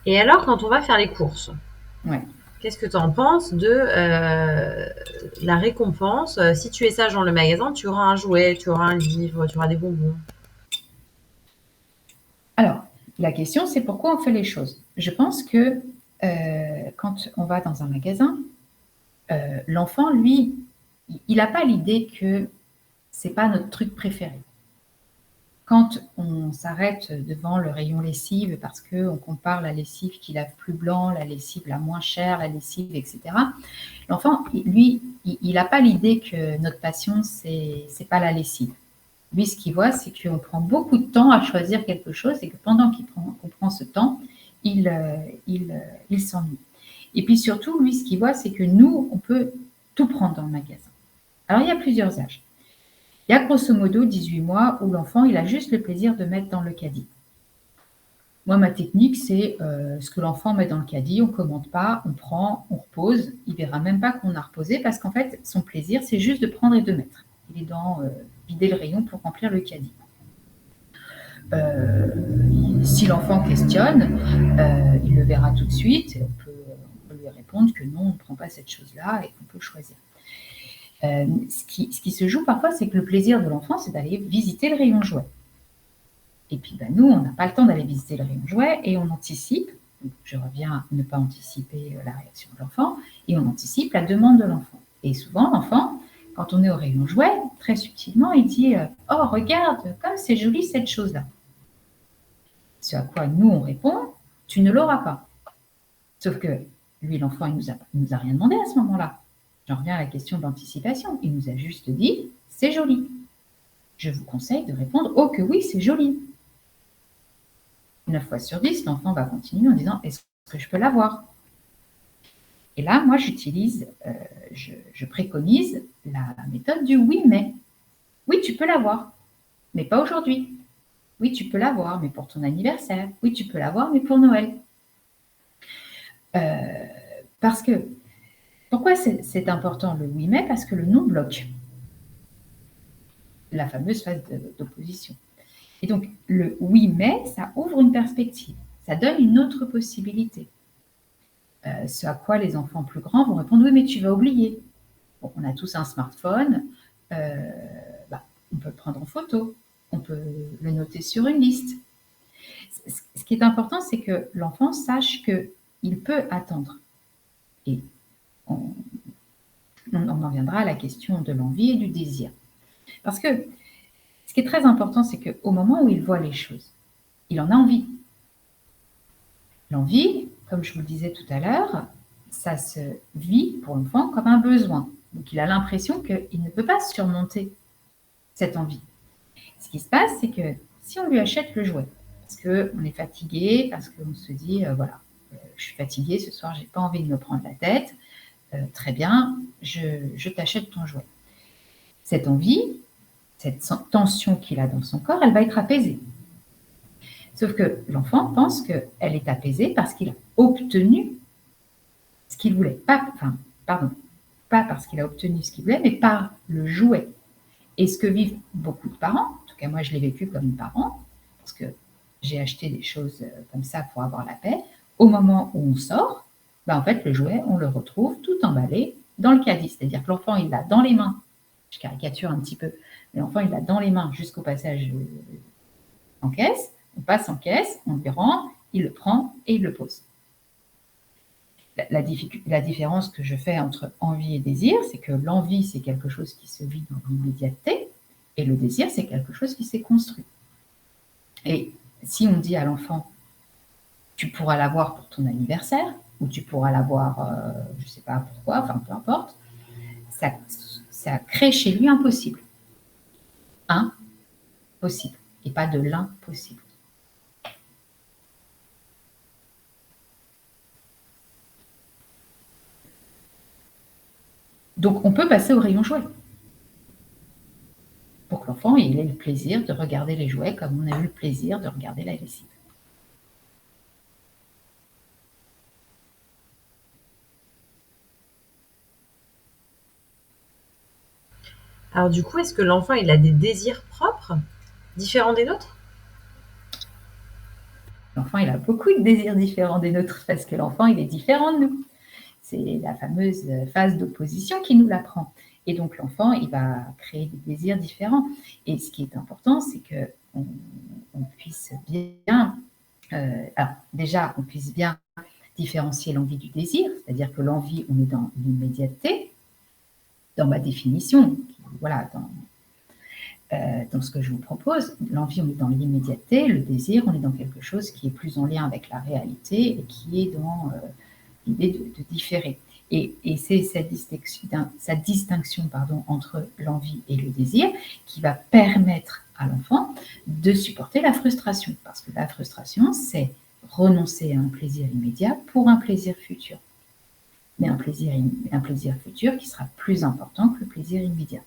Speaker 1: Et alors, quand on va faire les courses,
Speaker 2: Ouais.
Speaker 1: qu'est-ce que tu en penses de la récompense? Si tu es sage dans le magasin, tu auras un jouet, tu auras un livre, tu auras des bonbons.
Speaker 2: Alors, la question, c'est pourquoi on fait les choses. Je pense que quand on va dans un magasin, l'enfant, lui, il n'a pas l'idée que ce n'est pas notre truc préféré. Quand on s'arrête devant le rayon lessive parce qu'on compare la lessive qui lave plus blanc, la lessive la moins chère, la lessive, etc., l'enfant, lui, il n'a pas l'idée que notre passion, c'est pas la lessive. Lui, ce qu'il voit, c'est qu'on prend beaucoup de temps à choisir quelque chose et que pendant qu'on prend ce temps, il s'ennuie. Et puis surtout, lui, ce qu'il voit, c'est que nous, on peut tout prendre dans le magasin. Alors, il y a plusieurs âges. Il y a grosso modo 18 mois où l'enfant, il a juste le plaisir de mettre dans le caddie. Moi, ma technique, c'est ce que l'enfant met dans le caddie, on ne commente pas, on prend, on repose. Il ne verra même pas qu'on a reposé parce qu'en fait, son plaisir, c'est juste de prendre et de mettre. Il est dans vider le rayon pour remplir le caddie. Si l'enfant questionne, il le verra tout de suite et on peut lui répondre que non, on ne prend pas cette chose-là et qu'on peut choisir. Ce qui se joue parfois, c'est que le plaisir de l'enfant, c'est d'aller visiter le rayon jouet. Et puis nous, on n'a pas le temps d'aller visiter le rayon jouet et on anticipe, donc je reviens à ne pas anticiper la réaction de l'enfant, et on anticipe la demande de l'enfant. Et souvent, l'enfant, quand on est au rayon jouet, très subtilement, il dit « Oh, regarde, comme c'est joli cette chose-là ». Ce à quoi nous, on répond « Tu ne l'auras pas ». Sauf que lui, l'enfant, il nous a rien demandé à ce moment-là. J'en reviens à la question d'anticipation. Il nous a juste dit « C'est joli ». Je vous conseille de répondre « Oh que oui, c'est joli ». 9 fois sur 10, l'enfant va continuer en disant « Est-ce que je peux l'avoir ?» Et là, moi, je préconise la méthode du « oui, mais ». Oui, tu peux l'avoir, mais pas aujourd'hui. Oui, tu peux l'avoir, mais pour ton anniversaire. Oui, tu peux l'avoir, mais pour Noël. Parce que, pourquoi c'est important le oui, mais? Parce que le non bloque la fameuse phase d'opposition. Et donc, le oui, mais, ça ouvre une perspective. Ça donne une autre possibilité. Ce à quoi les enfants plus grands vont répondre « Oui, mais tu vas oublier. » Bon, on a tous un smartphone. On peut le prendre en photo. On peut le noter sur une liste. Ce qui est important, c'est que l'enfant sache qu'il peut attendre. Et on en viendra à la question de l'envie et du désir. Parce que ce qui est très important, c'est qu'au moment où il voit les choses, il en a envie. L'envie, comme je vous le disais tout à l'heure, ça se vit pour l'enfant comme un besoin. Donc, il a l'impression qu'il ne peut pas surmonter cette envie. Ce qui se passe, c'est que si on lui achète le jouet, parce qu'on est fatigué, parce qu'on se dit, je suis fatigué ce soir, je n'ai pas envie de me prendre la tête, très bien, je t'achète ton jouet. Cette envie, cette tension qu'il a dans son corps, elle va être apaisée. Sauf que l'enfant pense qu'elle est apaisée parce qu'il a obtenu ce qu'il voulait. Pardon, pas parce qu'il a obtenu ce qu'il voulait, mais par le jouet. Et ce que vivent beaucoup de parents, en tout cas moi je l'ai vécu comme parent, parce que j'ai acheté des choses comme ça pour avoir la paix, au moment où on sort, en fait le jouet, on le retrouve tout emballé dans le caddie. C'est-à-dire que l'enfant, il l'a dans les mains, je caricature un petit peu, mais l'enfant, il l'a dans les mains jusqu'au passage en caisse, on passe en caisse, on lui rend, il le prend et il le pose. La différence que je fais entre envie et désir, c'est que l'envie, c'est quelque chose qui se vit dans l'immédiateté, et le désir, c'est quelque chose qui s'est construit. Et si on dit à l'enfant, tu pourras l'avoir pour ton anniversaire, ou tu pourras l'avoir, je ne sais pas pourquoi, enfin peu importe, ça crée chez lui un possible. Un possible, et pas de l'impossible. Donc on peut passer au rayon jouet. Pour que l'enfant ait le plaisir de regarder les jouets comme on a eu le plaisir de regarder la lessive.
Speaker 1: Alors du coup, est-ce que l'enfant, il a des désirs propres, différents des nôtres?
Speaker 2: L'enfant, il a beaucoup de désirs différents des nôtres parce que l'enfant, il est différent de nous. C'est la fameuse phase d'opposition qui nous l'apprend. Et donc l'enfant, il va créer des désirs différents. Et ce qui est important, c'est qu'on puisse bien, alors déjà, on puisse bien différencier l'envie du désir, c'est-à-dire que l'envie, on est dans l'immédiateté, dans ma définition, voilà, dans ce que je vous propose. L'envie, on est dans l'immédiateté, le désir, on est dans quelque chose qui est plus en lien avec la réalité et qui est dans l'idée de différer. Et c'est cette distinction entre l'envie et le désir qui va permettre à l'enfant de supporter la frustration. Parce que la frustration, c'est renoncer à un plaisir immédiat pour un plaisir futur. Mais un plaisir futur qui sera plus important que le plaisir immédiat.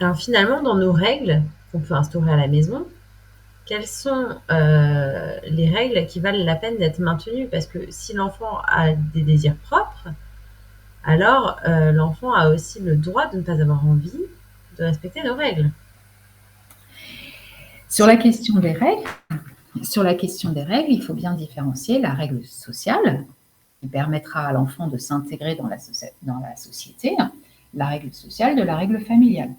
Speaker 1: Alors finalement, dans nos règles qu'on peut instaurer à la maison, quelles sont les règles qui valent la peine d'être maintenues? Parce que si l'enfant a des désirs propres, alors l'enfant a aussi le droit de ne pas avoir envie de respecter nos règles.
Speaker 2: Sur la question des règles, il faut bien différencier la règle sociale, qui permettra à l'enfant de s'intégrer dans la société, la règle sociale de la règle familiale.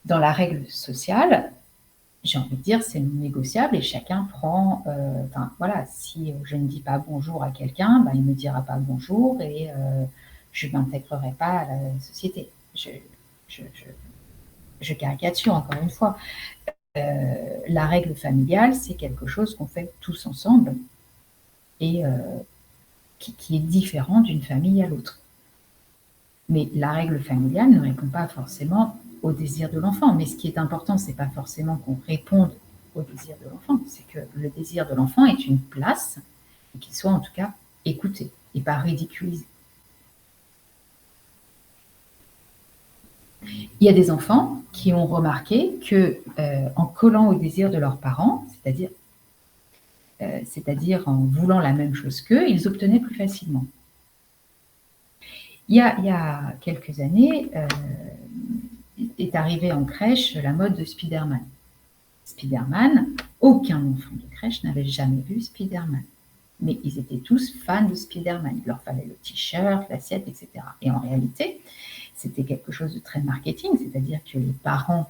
Speaker 2: Dans la règle sociale, j'ai envie de dire, c'est non négociable et chacun prend, si je ne dis pas bonjour à quelqu'un, il ne me dira pas bonjour et je ne m'intégrerai pas à la société. Je caricature encore une fois. La règle familiale, c'est quelque chose qu'on fait tous ensemble et qui est différent d'une famille à l'autre. Mais la règle familiale ne répond pas forcément au désir de l'enfant. Mais ce qui est important, ce n'est pas forcément qu'on réponde au désir de l'enfant, c'est que le désir de l'enfant ait une place et qu'il soit en tout cas écouté et pas ridiculisé. Il y a des enfants qui ont remarqué que en collant au désir de leurs parents, c'est-à-dire en voulant la même chose qu'eux, ils obtenaient plus facilement. Il y a quelques années, est arrivée en crèche la mode de Spider-Man. Spider-Man, aucun enfant de crèche n'avait jamais vu Spider-Man. Mais ils étaient tous fans de Spider-Man. Il leur fallait le t-shirt, l'assiette, etc. Et en réalité, c'était quelque chose de très marketing, c'est-à-dire que les parents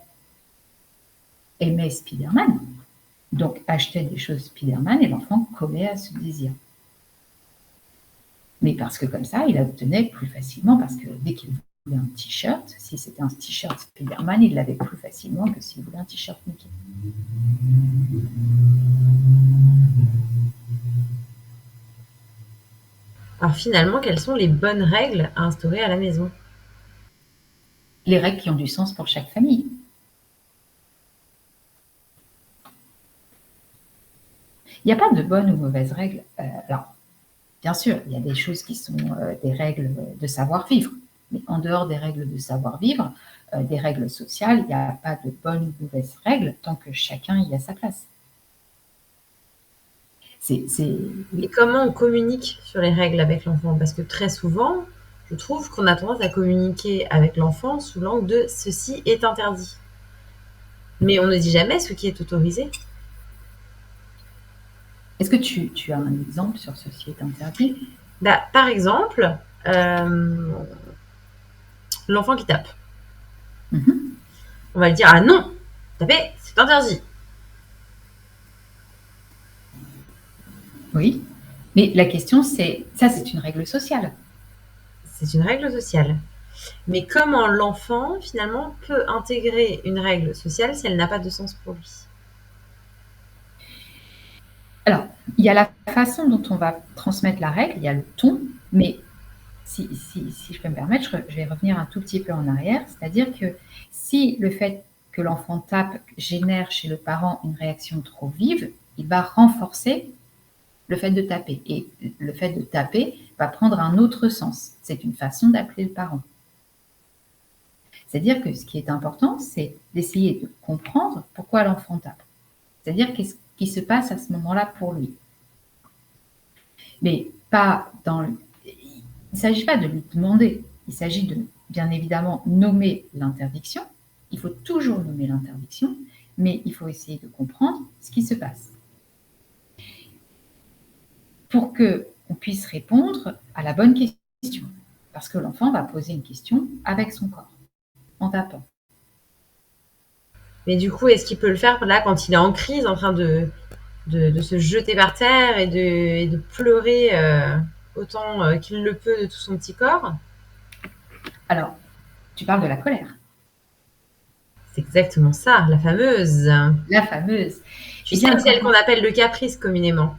Speaker 2: aimaient Spider-Man, donc achetaient des choses Spider-Man et l'enfant collait à ce désir. Mais parce que comme ça, il obtenait plus facilement, parce que dès qu'il voulait un t-shirt, si c'était un t-shirt Spider-Man, il l'avait plus facilement que s'il voulait un t-shirt Mickey.
Speaker 1: Alors finalement, quelles sont les bonnes règles à instaurer à la maison?
Speaker 2: Les règles qui ont du sens pour chaque famille. Il n'y a pas de bonnes ou mauvaises règles. Alors, bien sûr, il y a des choses qui sont des règles de savoir-vivre. Mais en dehors des règles de savoir-vivre, des règles sociales, il n'y a pas de bonnes ou mauvaises règles tant que chacun y a sa place.
Speaker 1: Et comment on communique sur les règles avec l'enfant? Parce que très souvent, je trouve qu'on a tendance à communiquer avec l'enfant sous l'angle de ceci est interdit. Mais on ne dit jamais ce qui est autorisé.
Speaker 2: Est-ce que tu as un exemple sur ceci est interdit?
Speaker 1: Bah, par exemple, l'enfant qui tape. On va lui dire ah non, taper c'est interdit.
Speaker 2: Oui, mais la question c'est, ça c'est une règle sociale.
Speaker 1: C'est une règle sociale. Mais comment l'enfant finalement peut intégrer une règle sociale si elle n'a pas de sens pour lui?
Speaker 2: Alors, il y a la façon dont on va transmettre la règle, il y a le ton, mais si je peux me permettre, je vais revenir un tout petit peu en arrière, c'est-à-dire que si le fait que l'enfant tape génère chez le parent une réaction trop vive, il va renforcer le fait de taper. Et le fait de taper va prendre un autre sens. C'est une façon d'appeler le parent. C'est-à-dire que ce qui est important, c'est d'essayer de comprendre pourquoi l'enfant tape. C'est-à-dire qu'est-ce qui se passe à ce moment-là pour lui. Mais pas dans le... Il ne s'agit pas de lui demander, il s'agit de, bien évidemment, nommer l'interdiction. Il faut toujours nommer l'interdiction, mais il faut essayer de comprendre ce qui se passe. Pour qu'on puisse répondre à la bonne question. Parce que l'enfant va poser une question avec son corps, en tapant.
Speaker 1: Mais du coup, est-ce qu'il peut le faire là quand il est en crise, en train de se jeter par terre et de pleurer autant qu'il le peut de tout son petit corps?
Speaker 2: Alors, tu parles de la colère.
Speaker 1: C'est exactement ça, la fameuse.
Speaker 2: La fameuse.
Speaker 1: Tu sais, celle qu'on appelle le caprice communément.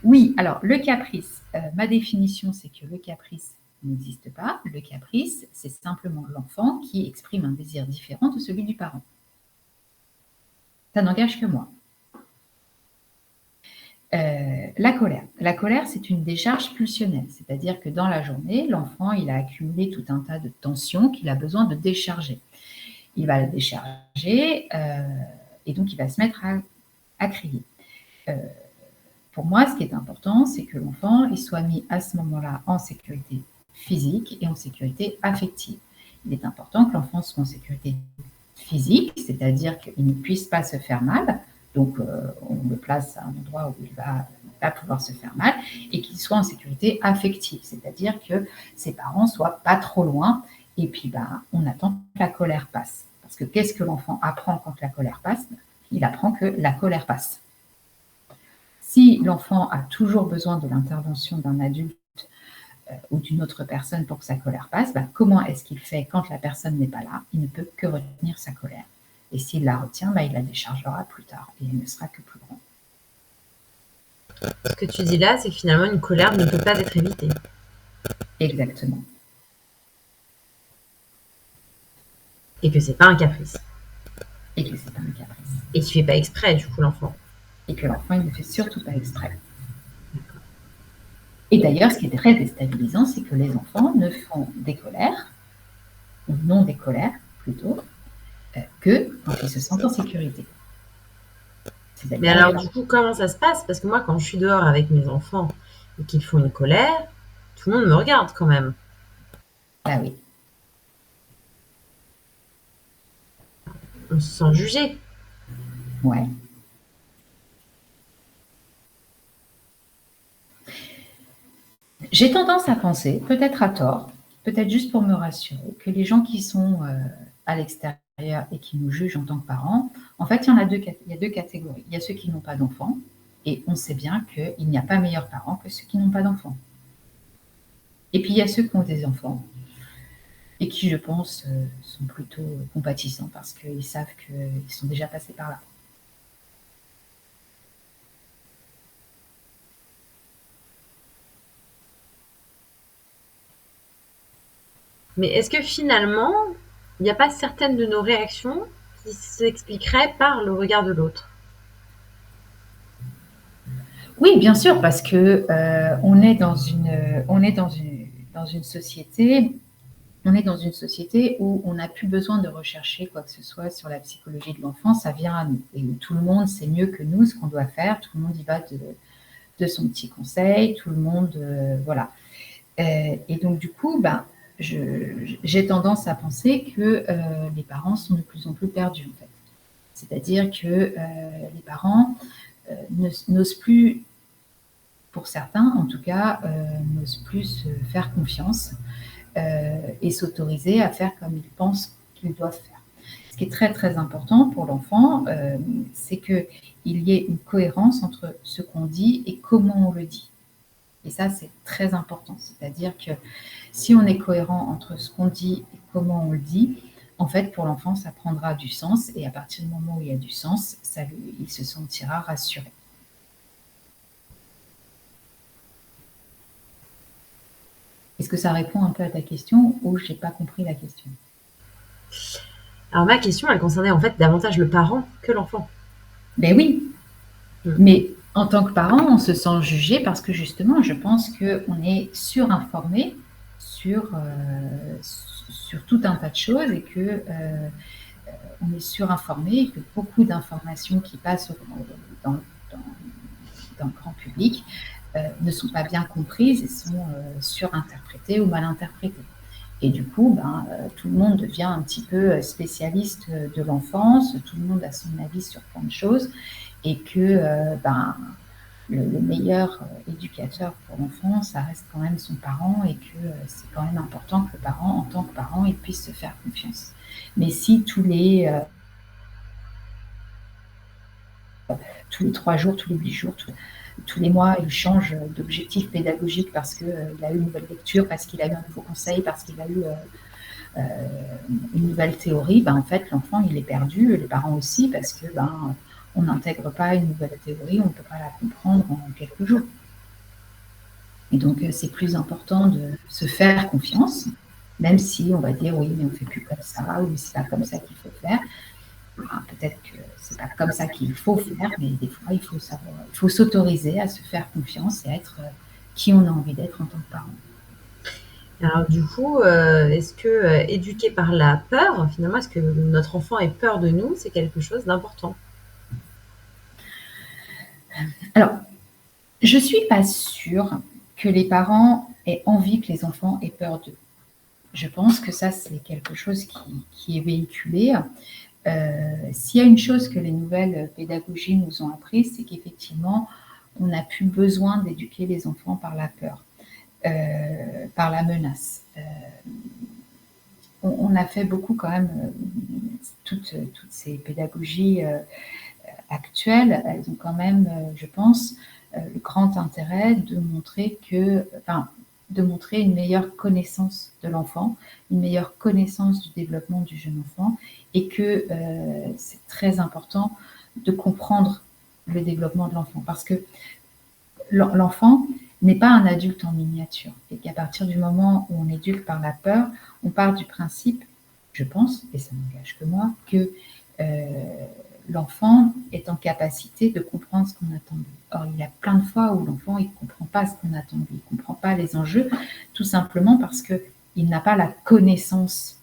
Speaker 2: Oui, alors le caprice, ma définition, c'est que le caprice n'existe pas. Le caprice, c'est simplement l'enfant qui exprime un désir différent de celui du parent. Ça n'engage que moi. La colère. La colère, c'est une décharge pulsionnelle, c'est-à-dire que dans la journée, l'enfant, il a accumulé tout un tas de tensions qu'il a besoin de décharger. Il va la décharger et donc il va se mettre à crier. Pour moi, ce qui est important, c'est que l'enfant il soit mis à ce moment-là en sécurité physique et en sécurité affective. Il est important que l'enfant soit en sécurité physique, c'est-à-dire qu'il ne puisse pas se faire mal. Donc, on le place à un endroit où il va pouvoir se faire mal et qu'il soit en sécurité affective, c'est-à-dire que ses parents ne soient pas trop loin et puis on attend que la colère passe. Parce que qu'est-ce que l'enfant apprend quand la colère passe? Il apprend que la colère passe. Si l'enfant a toujours besoin de l'intervention d'un adulte ou d'une autre personne pour que sa colère passe, comment est-ce qu'il fait quand la personne n'est pas là? Il ne peut que retenir sa colère. Et s'il la retient, il la déchargera plus tard et elle ne sera que plus grande.
Speaker 1: Ce que tu dis là, c'est que finalement, une colère ne peut pas être évitée.
Speaker 2: Exactement.
Speaker 1: Et que c'est pas un caprice.
Speaker 2: Et que c'est pas un caprice.
Speaker 1: Et qu'il fait pas exprès, du coup, l'enfant.
Speaker 2: Et que l'enfant, il ne fait surtout pas exprès. Et d'ailleurs, ce qui est très déstabilisant, c'est que les enfants ne font des colères, ou non des colères plutôt, que quand ils se sentent en sécurité.
Speaker 1: Mais alors, du coup, comment ça se passe? Parce que moi, quand je suis dehors avec mes enfants et qu'ils font une colère, tout le monde me regarde quand même.
Speaker 2: Ah oui.
Speaker 1: On se sent jugé.
Speaker 2: Ouais. J'ai tendance à penser, peut-être à tort, peut-être juste pour me rassurer, que les gens qui sont à l'extérieur et qui nous jugent en tant que parents, en fait, il y a deux catégories. Il y a ceux qui n'ont pas d'enfants, et on sait bien qu'il n'y a pas meilleurs parents que ceux qui n'ont pas d'enfants. Et puis, il y a ceux qui ont des enfants, et qui, je pense, sont plutôt compatissants parce qu'ils savent qu'ils sont déjà passés par là.
Speaker 1: Mais est-ce que finalement, il n'y a pas certaines de nos réactions qui s'expliqueraient par le regard de l'autre?
Speaker 2: Oui, bien sûr, parce que dans une société, on est dans une société où on n'a plus besoin de rechercher quoi que ce soit sur la psychologie de l'enfant, ça vient à nous. Et où tout le monde sait mieux que nous ce qu'on doit faire, tout le monde y va de son petit conseil, tout le monde, voilà. Et donc du coup, ben, j'ai tendance à penser que les parents sont de plus en plus perdus en fait. C'est-à-dire que les parents n'osent plus, pour certains en tout cas, n'osent plus se faire confiance et s'autoriser à faire comme ils pensent qu'ils doivent faire. Ce qui est très très important pour l'enfant, c'est qu'il y ait une cohérence entre ce qu'on dit et comment on le dit. Et ça, c'est très important. C'est-à-dire que si on est cohérent entre ce qu'on dit et comment on le dit, en fait, pour l'enfant, ça prendra du sens. Et à partir du moment où il y a du sens, il se sentira rassuré. Est-ce que ça répond un peu à ta question ou je n'ai pas compris la question?
Speaker 1: Alors ma question, elle concernait en fait davantage le parent que l'enfant.
Speaker 2: Ben oui, mais en tant que parent, on se sent jugé parce que justement, je pense qu'on est surinformé sur tout un tas de choses et que on est surinformé et que beaucoup d'informations qui passent dans le grand public ne sont pas bien comprises et sont surinterprétées ou mal interprétées. Et du coup, tout le monde devient un petit peu spécialiste de l'enfance, tout le monde a son avis sur plein de choses, et que le meilleur éducateur pour l'enfant, ça reste quand même son parent, et que c'est quand même important que le parent, en tant que parent, il puisse se faire confiance. Mais si tous les 3 jours, tous les 8 jours, tous les mois, il change d'objectif pédagogique parce qu'il a eu une nouvelle lecture, parce qu'il a eu un nouveau conseil, parce qu'il a eu une nouvelle théorie, en fait, l'enfant, il est perdu, les parents aussi, parce que on n'intègre pas une nouvelle théorie, on ne peut pas la comprendre en quelques jours. Et donc, c'est plus important de se faire confiance, même si on va dire, oui, mais on ne fait plus comme ça, ou c'est pas comme ça qu'il faut faire. Peut-être que c'est pas comme ça qu'il faut faire, mais des fois, il faut s'autoriser à se faire confiance et à être qui on a envie d'être en tant que parent.
Speaker 1: Alors du coup, est-ce que éduquer par la peur, finalement, est-ce que notre enfant ait peur de nous, c'est quelque chose d'important?
Speaker 2: Alors, je ne suis pas sûre que les parents aient envie que les enfants aient peur d'eux. Je pense que ça, c'est quelque chose qui est véhiculé. S'il y a une chose que les nouvelles pédagogies nous ont appris, c'est qu'effectivement, on n'a plus besoin d'éduquer les enfants par la peur, par la menace. On a fait beaucoup quand même, toutes ces pédagogies actuelles, elles ont quand même, je pense, le grand intérêt de montrer une meilleure connaissance de l'enfant, une meilleure connaissance du développement du jeune enfant, et que c'est très important de comprendre le développement de l'enfant, parce que l'enfant n'est pas un adulte en miniature, et qu'à partir du moment où on éduque par la peur, on part du principe, je pense, et ça n'engage que moi, que l'enfant est en capacité de comprendre ce qu'on attend de lui. Or, il y a plein de fois où l'enfant, il ne comprend pas ce qu'on attend de lui, il ne comprend pas les enjeux, tout simplement parce qu'il n'a pas la connaissance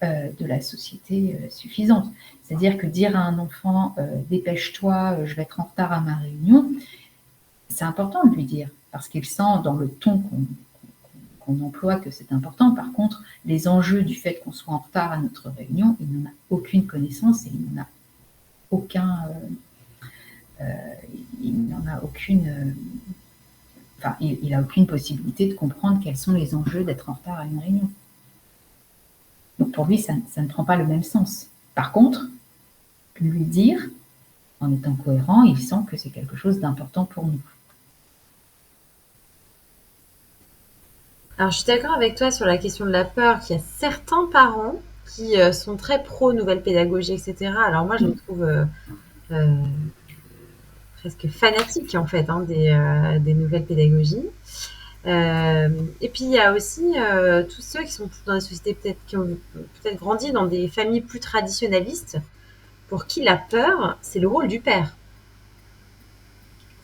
Speaker 2: de la société suffisante. C'est-à-dire que dire à un enfant « dépêche-toi, je vais être en retard à ma réunion », c'est important de lui dire, parce qu'il sent dans le ton qu'on emploie que c'est important. Par contre, les enjeux du fait qu'on soit en retard à notre réunion, il n'en a aucune connaissance et il n'en a il a aucune possibilité de comprendre quels sont les enjeux d'être en retard à une réunion. Donc pour lui, ça ne prend pas le même sens. Par contre, lui dire, en étant cohérent, il sent que c'est quelque chose d'important pour nous.
Speaker 1: Alors je suis d'accord avec toi sur la question de la peur, qu'il y a certains parents qui sont très pro nouvelles pédagogies, etc. Alors moi, je me trouve presque fanatique en fait des nouvelles pédagogies. Et puis il y a aussi tous ceux qui sont dans des sociétés qui ont peut-être grandi dans des familles plus traditionnalistes, pour qui la peur, c'est le rôle du père.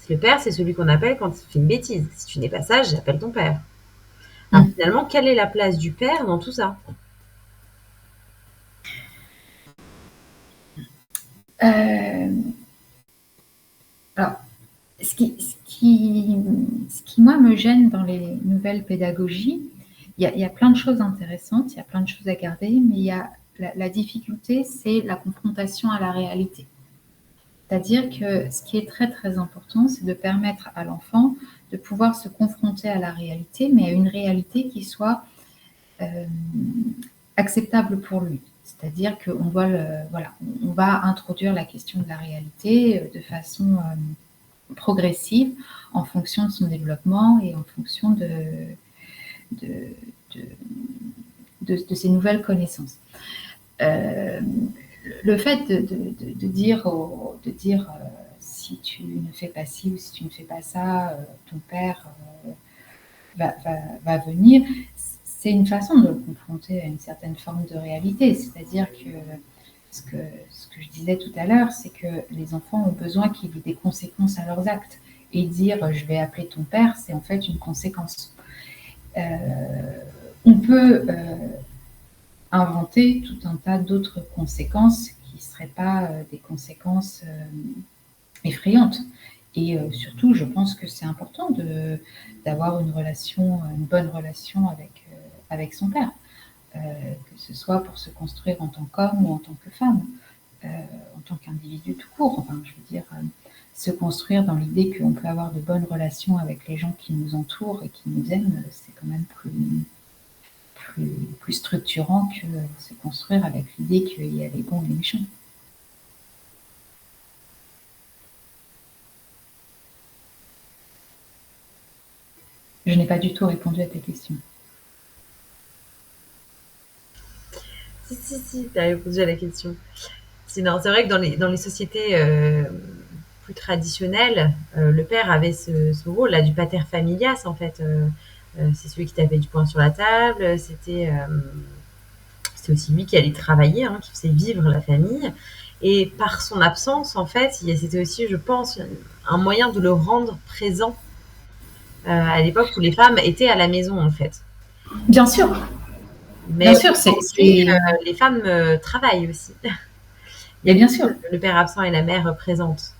Speaker 1: Le père, c'est celui qu'on appelle quand il fait une bêtise. Si tu n'es pas sage, j'appelle ton père. Alors finalement, quelle est la place du père dans tout ça?
Speaker 2: Alors, ce qui, moi, me gêne dans les nouvelles pédagogies, il y a plein de choses intéressantes, il y a plein de choses à garder, mais il y a la difficulté, c'est la confrontation à la réalité. C'est-à-dire que ce qui est très, très important, c'est de permettre à l'enfant de pouvoir se confronter à la réalité, mais à une réalité qui soit acceptable pour lui. C'est-à-dire qu'on on va introduire la question de la réalité de façon progressive en fonction de son développement et en fonction de ses nouvelles connaissances. Le fait de dire si tu ne fais pas ci ou si tu ne fais pas ça, ton père va venir, c'est une façon de le confronter à une certaine forme de réalité. C'est-à-dire que ce que je disais tout à l'heure, c'est que les enfants ont besoin qu'il y ait des conséquences à leurs actes. Et dire je vais appeler ton père, c'est en fait une conséquence. On peut inventer tout un tas d'autres conséquences qui ne seraient pas des conséquences effrayantes. Et surtout, je pense que c'est important d'avoir une bonne relation avec son père, que ce soit pour se construire en tant qu'homme ou en tant que femme, en tant qu'individu tout court. Enfin, je veux dire, se construire dans l'idée qu'on peut avoir de bonnes relations avec les gens qui nous entourent et qui nous aiment, c'est quand même plus structurant que se construire avec l'idée qu'il y a les bons et les méchants. Je n'ai pas du tout répondu à ta question.
Speaker 1: Si, tu as répondu à la question. Sinon, c'est vrai que dans les sociétés plus traditionnelles, le père avait ce rôle-là du pater familias, en fait. C'est celui qui tapait du poing sur la table, c'était aussi lui qui allait travailler, hein, qui faisait vivre la famille. Et par son absence, en fait, c'était aussi, je pense, un moyen de le rendre présent à l'époque où les femmes étaient à la maison, en fait.
Speaker 2: Bien sûr.
Speaker 1: Mais bien sûr, les femmes travaillent aussi. Il y a
Speaker 2: bien sûr
Speaker 1: le père absent et la mère présente.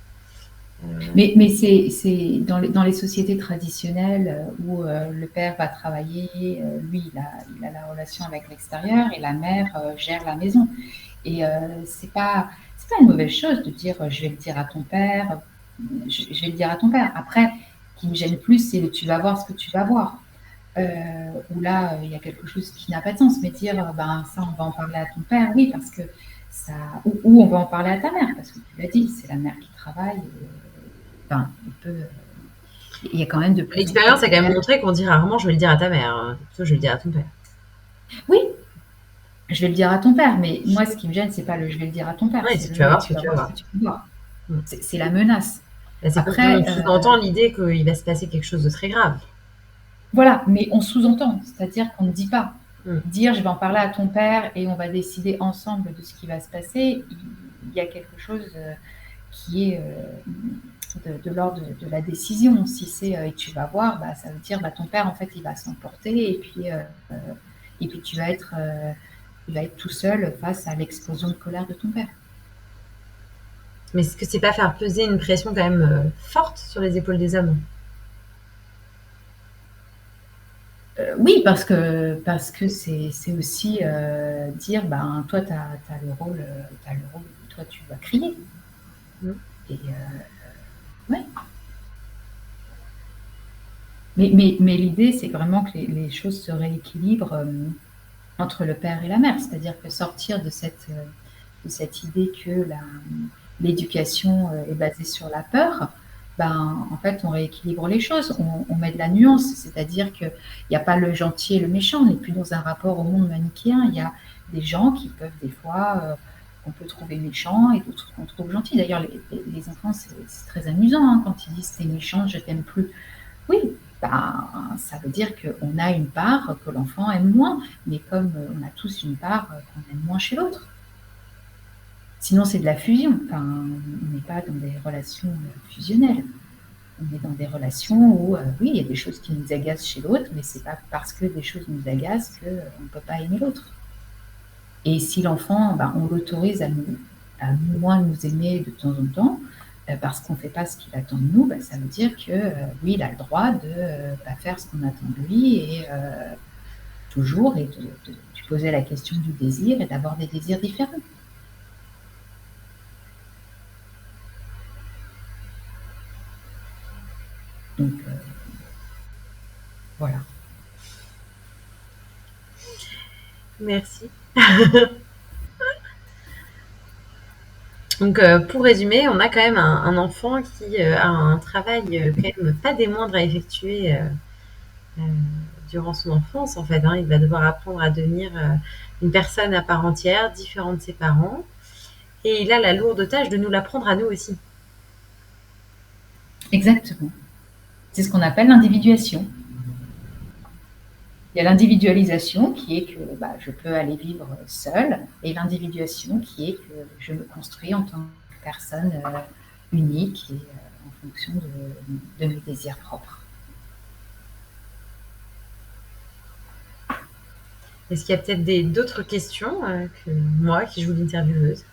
Speaker 2: Mais c'est dans les sociétés traditionnelles où le père va travailler, lui il a la relation avec l'extérieur et la mère gère la maison. Et c'est pas une mauvaise chose de dire je vais le dire à ton père, je vais le dire à ton père. Après, ce qui me gêne plus, c'est tu vas voir ce que tu vas voir. Où là, il y a quelque chose qui n'a pas de sens, mais dire ça, on va en parler à ton père, oui, parce que ça. Ou on va en parler à ta mère, parce que tu l'as dit, c'est la mère qui travaille. Enfin, il y a quand même de plus.
Speaker 1: L'expérience a quand même montré qu'on dit rarement je vais le dire à ta mère, plutôt je vais le dire à ton père.
Speaker 2: Oui, je vais le dire à ton père, mais moi ce qui me gêne, c'est pas le je vais le dire à ton père.
Speaker 1: Oui,
Speaker 2: c'est
Speaker 1: tu vas voir ce que tu vas
Speaker 2: voir. C'est la menace.
Speaker 1: C'est après, on sous-entend l'idée qu'il va se passer quelque chose de très grave.
Speaker 2: Voilà, mais on sous-entend, c'est-à-dire qu'on ne dit pas. Dire je vais en parler à ton père et on va décider ensemble de ce qui va se passer, il y a quelque chose qui est de l'ordre de la décision. Si c'est et tu vas voir, ça veut dire ton père en fait il va s'emporter et puis tu vas être il va être tout seul face à l'explosion de colère de ton père.
Speaker 1: Mais est-ce que c'est pas faire peser une pression quand même forte sur les épaules des hommes?
Speaker 2: Oui, parce que c'est aussi dire toi tu as le rôle, toi tu vas crier. Et ouais. Mais l'idée, c'est vraiment que les choses se rééquilibrent entre le père et la mère. C'est-à-dire que sortir de cette idée que l'éducation est basée sur la peur, en fait, on rééquilibre les choses. On met de la nuance. C'est-à-dire qu'il n'y a pas le gentil et le méchant. On n'est plus dans un rapport au monde manichéen. Il y a des gens qui peuvent des fois... qu'on peut trouver méchants et d'autres qu'on trouve gentils. D'ailleurs, les enfants, c'est très amusant quand ils disent « c'est méchant, je t'aime plus ». Oui, ça veut dire qu'on a une part que l'enfant aime moins, mais comme on a tous une part qu'on aime moins chez l'autre. Sinon, c'est de la fusion. On n'est pas dans des relations fusionnelles. on est dans des relations où, oui, il y a des choses qui nous agacent chez l'autre, mais c'est pas parce que des choses nous agacent qu'on ne peut pas aimer l'autre. Et si l'enfant, on l'autorise à moins nous aimer de temps en temps, parce qu'on ne fait pas ce qu'il attend de nous, ça veut dire que oui, il a le droit de pas faire ce qu'on attend de lui et toujours, et de poser la question du désir et d'avoir des désirs différents. Donc, voilà.
Speaker 1: Merci. Donc, pour résumer, on a quand même un enfant qui a un travail quand même pas des moindres à effectuer durant son enfance, en fait. Il va devoir apprendre à devenir une personne à part entière, différente de ses parents. Et il a la lourde tâche de nous l'apprendre à nous aussi.
Speaker 2: Exactement. C'est ce qu'on appelle l'individuation. Il y a l'individualisation qui est que je peux aller vivre seule, et l'individuation qui est que je me construis en tant que personne unique et en fonction de mes désirs propres.
Speaker 1: Est-ce qu'il y a peut-être d'autres questions que moi qui joue l'intervieweuse?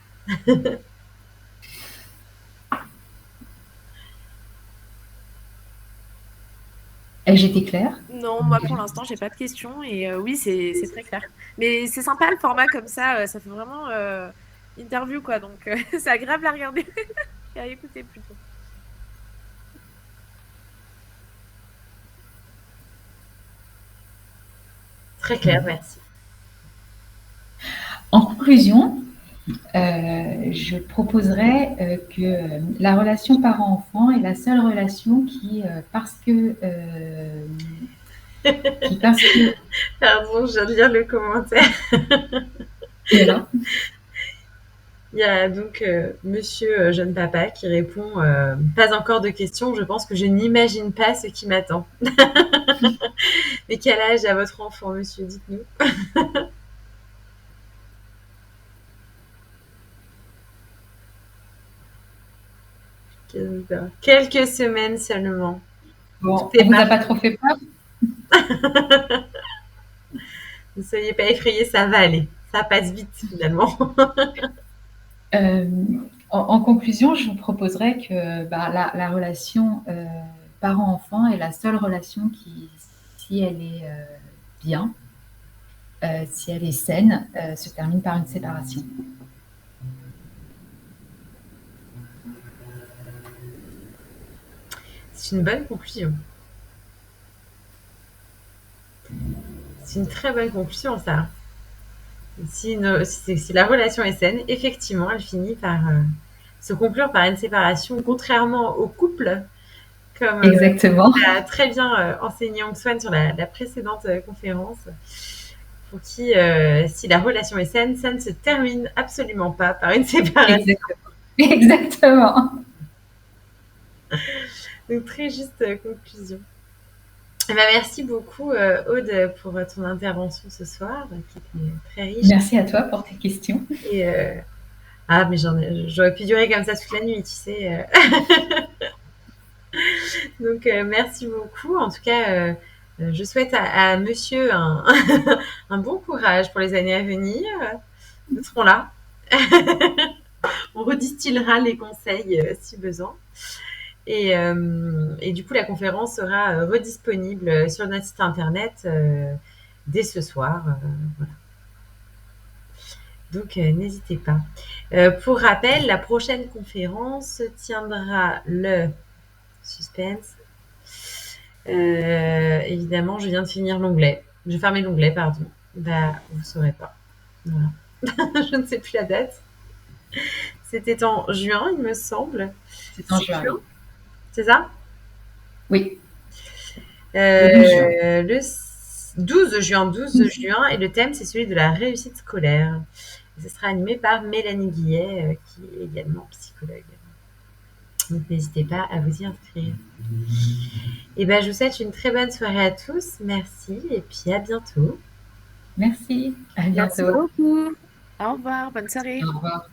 Speaker 2: J'étais claire?
Speaker 3: Non, moi pour l'instant, j'ai pas de questions et oui, c'est très clair. Mais c'est sympa le format comme ça fait vraiment interview quoi, donc c'est agréable à regarder et à écouter plutôt.
Speaker 1: Très clair, merci.
Speaker 2: En conclusion, je proposerais que la relation parent-enfant est la seule relation qui, parce que
Speaker 1: Pardon, je viens de lire le commentaire.
Speaker 2: Et alors ?
Speaker 1: Il y a donc monsieur jeune papa qui répond pas encore de questions, je pense que je n'imagine pas ce qui m'attend. Mais quel âge a votre enfant, monsieur? Dites-nous. Quelques semaines seulement.
Speaker 2: Bon, on vous a pas trop fait peur?
Speaker 1: Ne soyez pas effrayés, ça va aller. Ça passe vite finalement.
Speaker 2: En conclusion, je vous proposerais que la relation parent-enfant est la seule relation qui, si elle est bien, si elle est saine, se termine par une séparation.
Speaker 1: C'est une bonne conclusion. C'est une très bonne conclusion, ça. Si la relation est saine, effectivement, elle finit par se conclure par une séparation, contrairement au couple, comme
Speaker 2: Exactement.
Speaker 1: l'a très bien enseigné Swan sur la précédente conférence, pour qui, si la relation est saine, ça ne se termine absolument pas par une séparation.
Speaker 2: Exactement.
Speaker 1: Donc, très juste conclusion. Merci beaucoup, Aude, pour ton intervention ce soir, qui était très riche.
Speaker 2: Merci à toi pour tes questions.
Speaker 1: Et, mais j'aurais pu durer comme ça toute la nuit, tu sais. Donc, merci beaucoup. En tout cas, je souhaite à monsieur un bon courage pour les années à venir. Nous serons là. On redistillera les conseils si besoin. Et du coup, la conférence sera redisponible sur notre site internet dès ce soir. Voilà. Donc, n'hésitez pas. Pour rappel, la prochaine conférence se tiendra le suspense. Évidemment, je viens de finir l'onglet. J'ai fermé l'onglet, pardon. Vous ne saurez pas. Voilà. Je ne sais plus la date. C'était en juin, il me semble.
Speaker 2: C'est en juin.
Speaker 1: C'est ça?
Speaker 2: Oui.
Speaker 1: Le 12 juin, et le thème, c'est celui de la réussite scolaire. Et ce sera animé par Mélanie Guillet, qui est également psychologue. Donc, n'hésitez pas à vous y inscrire. Et je vous souhaite une très bonne soirée à tous. Merci, et puis à bientôt.
Speaker 2: Merci. À bientôt.
Speaker 3: Merci beaucoup. Au revoir. Bonne soirée.
Speaker 2: Au revoir.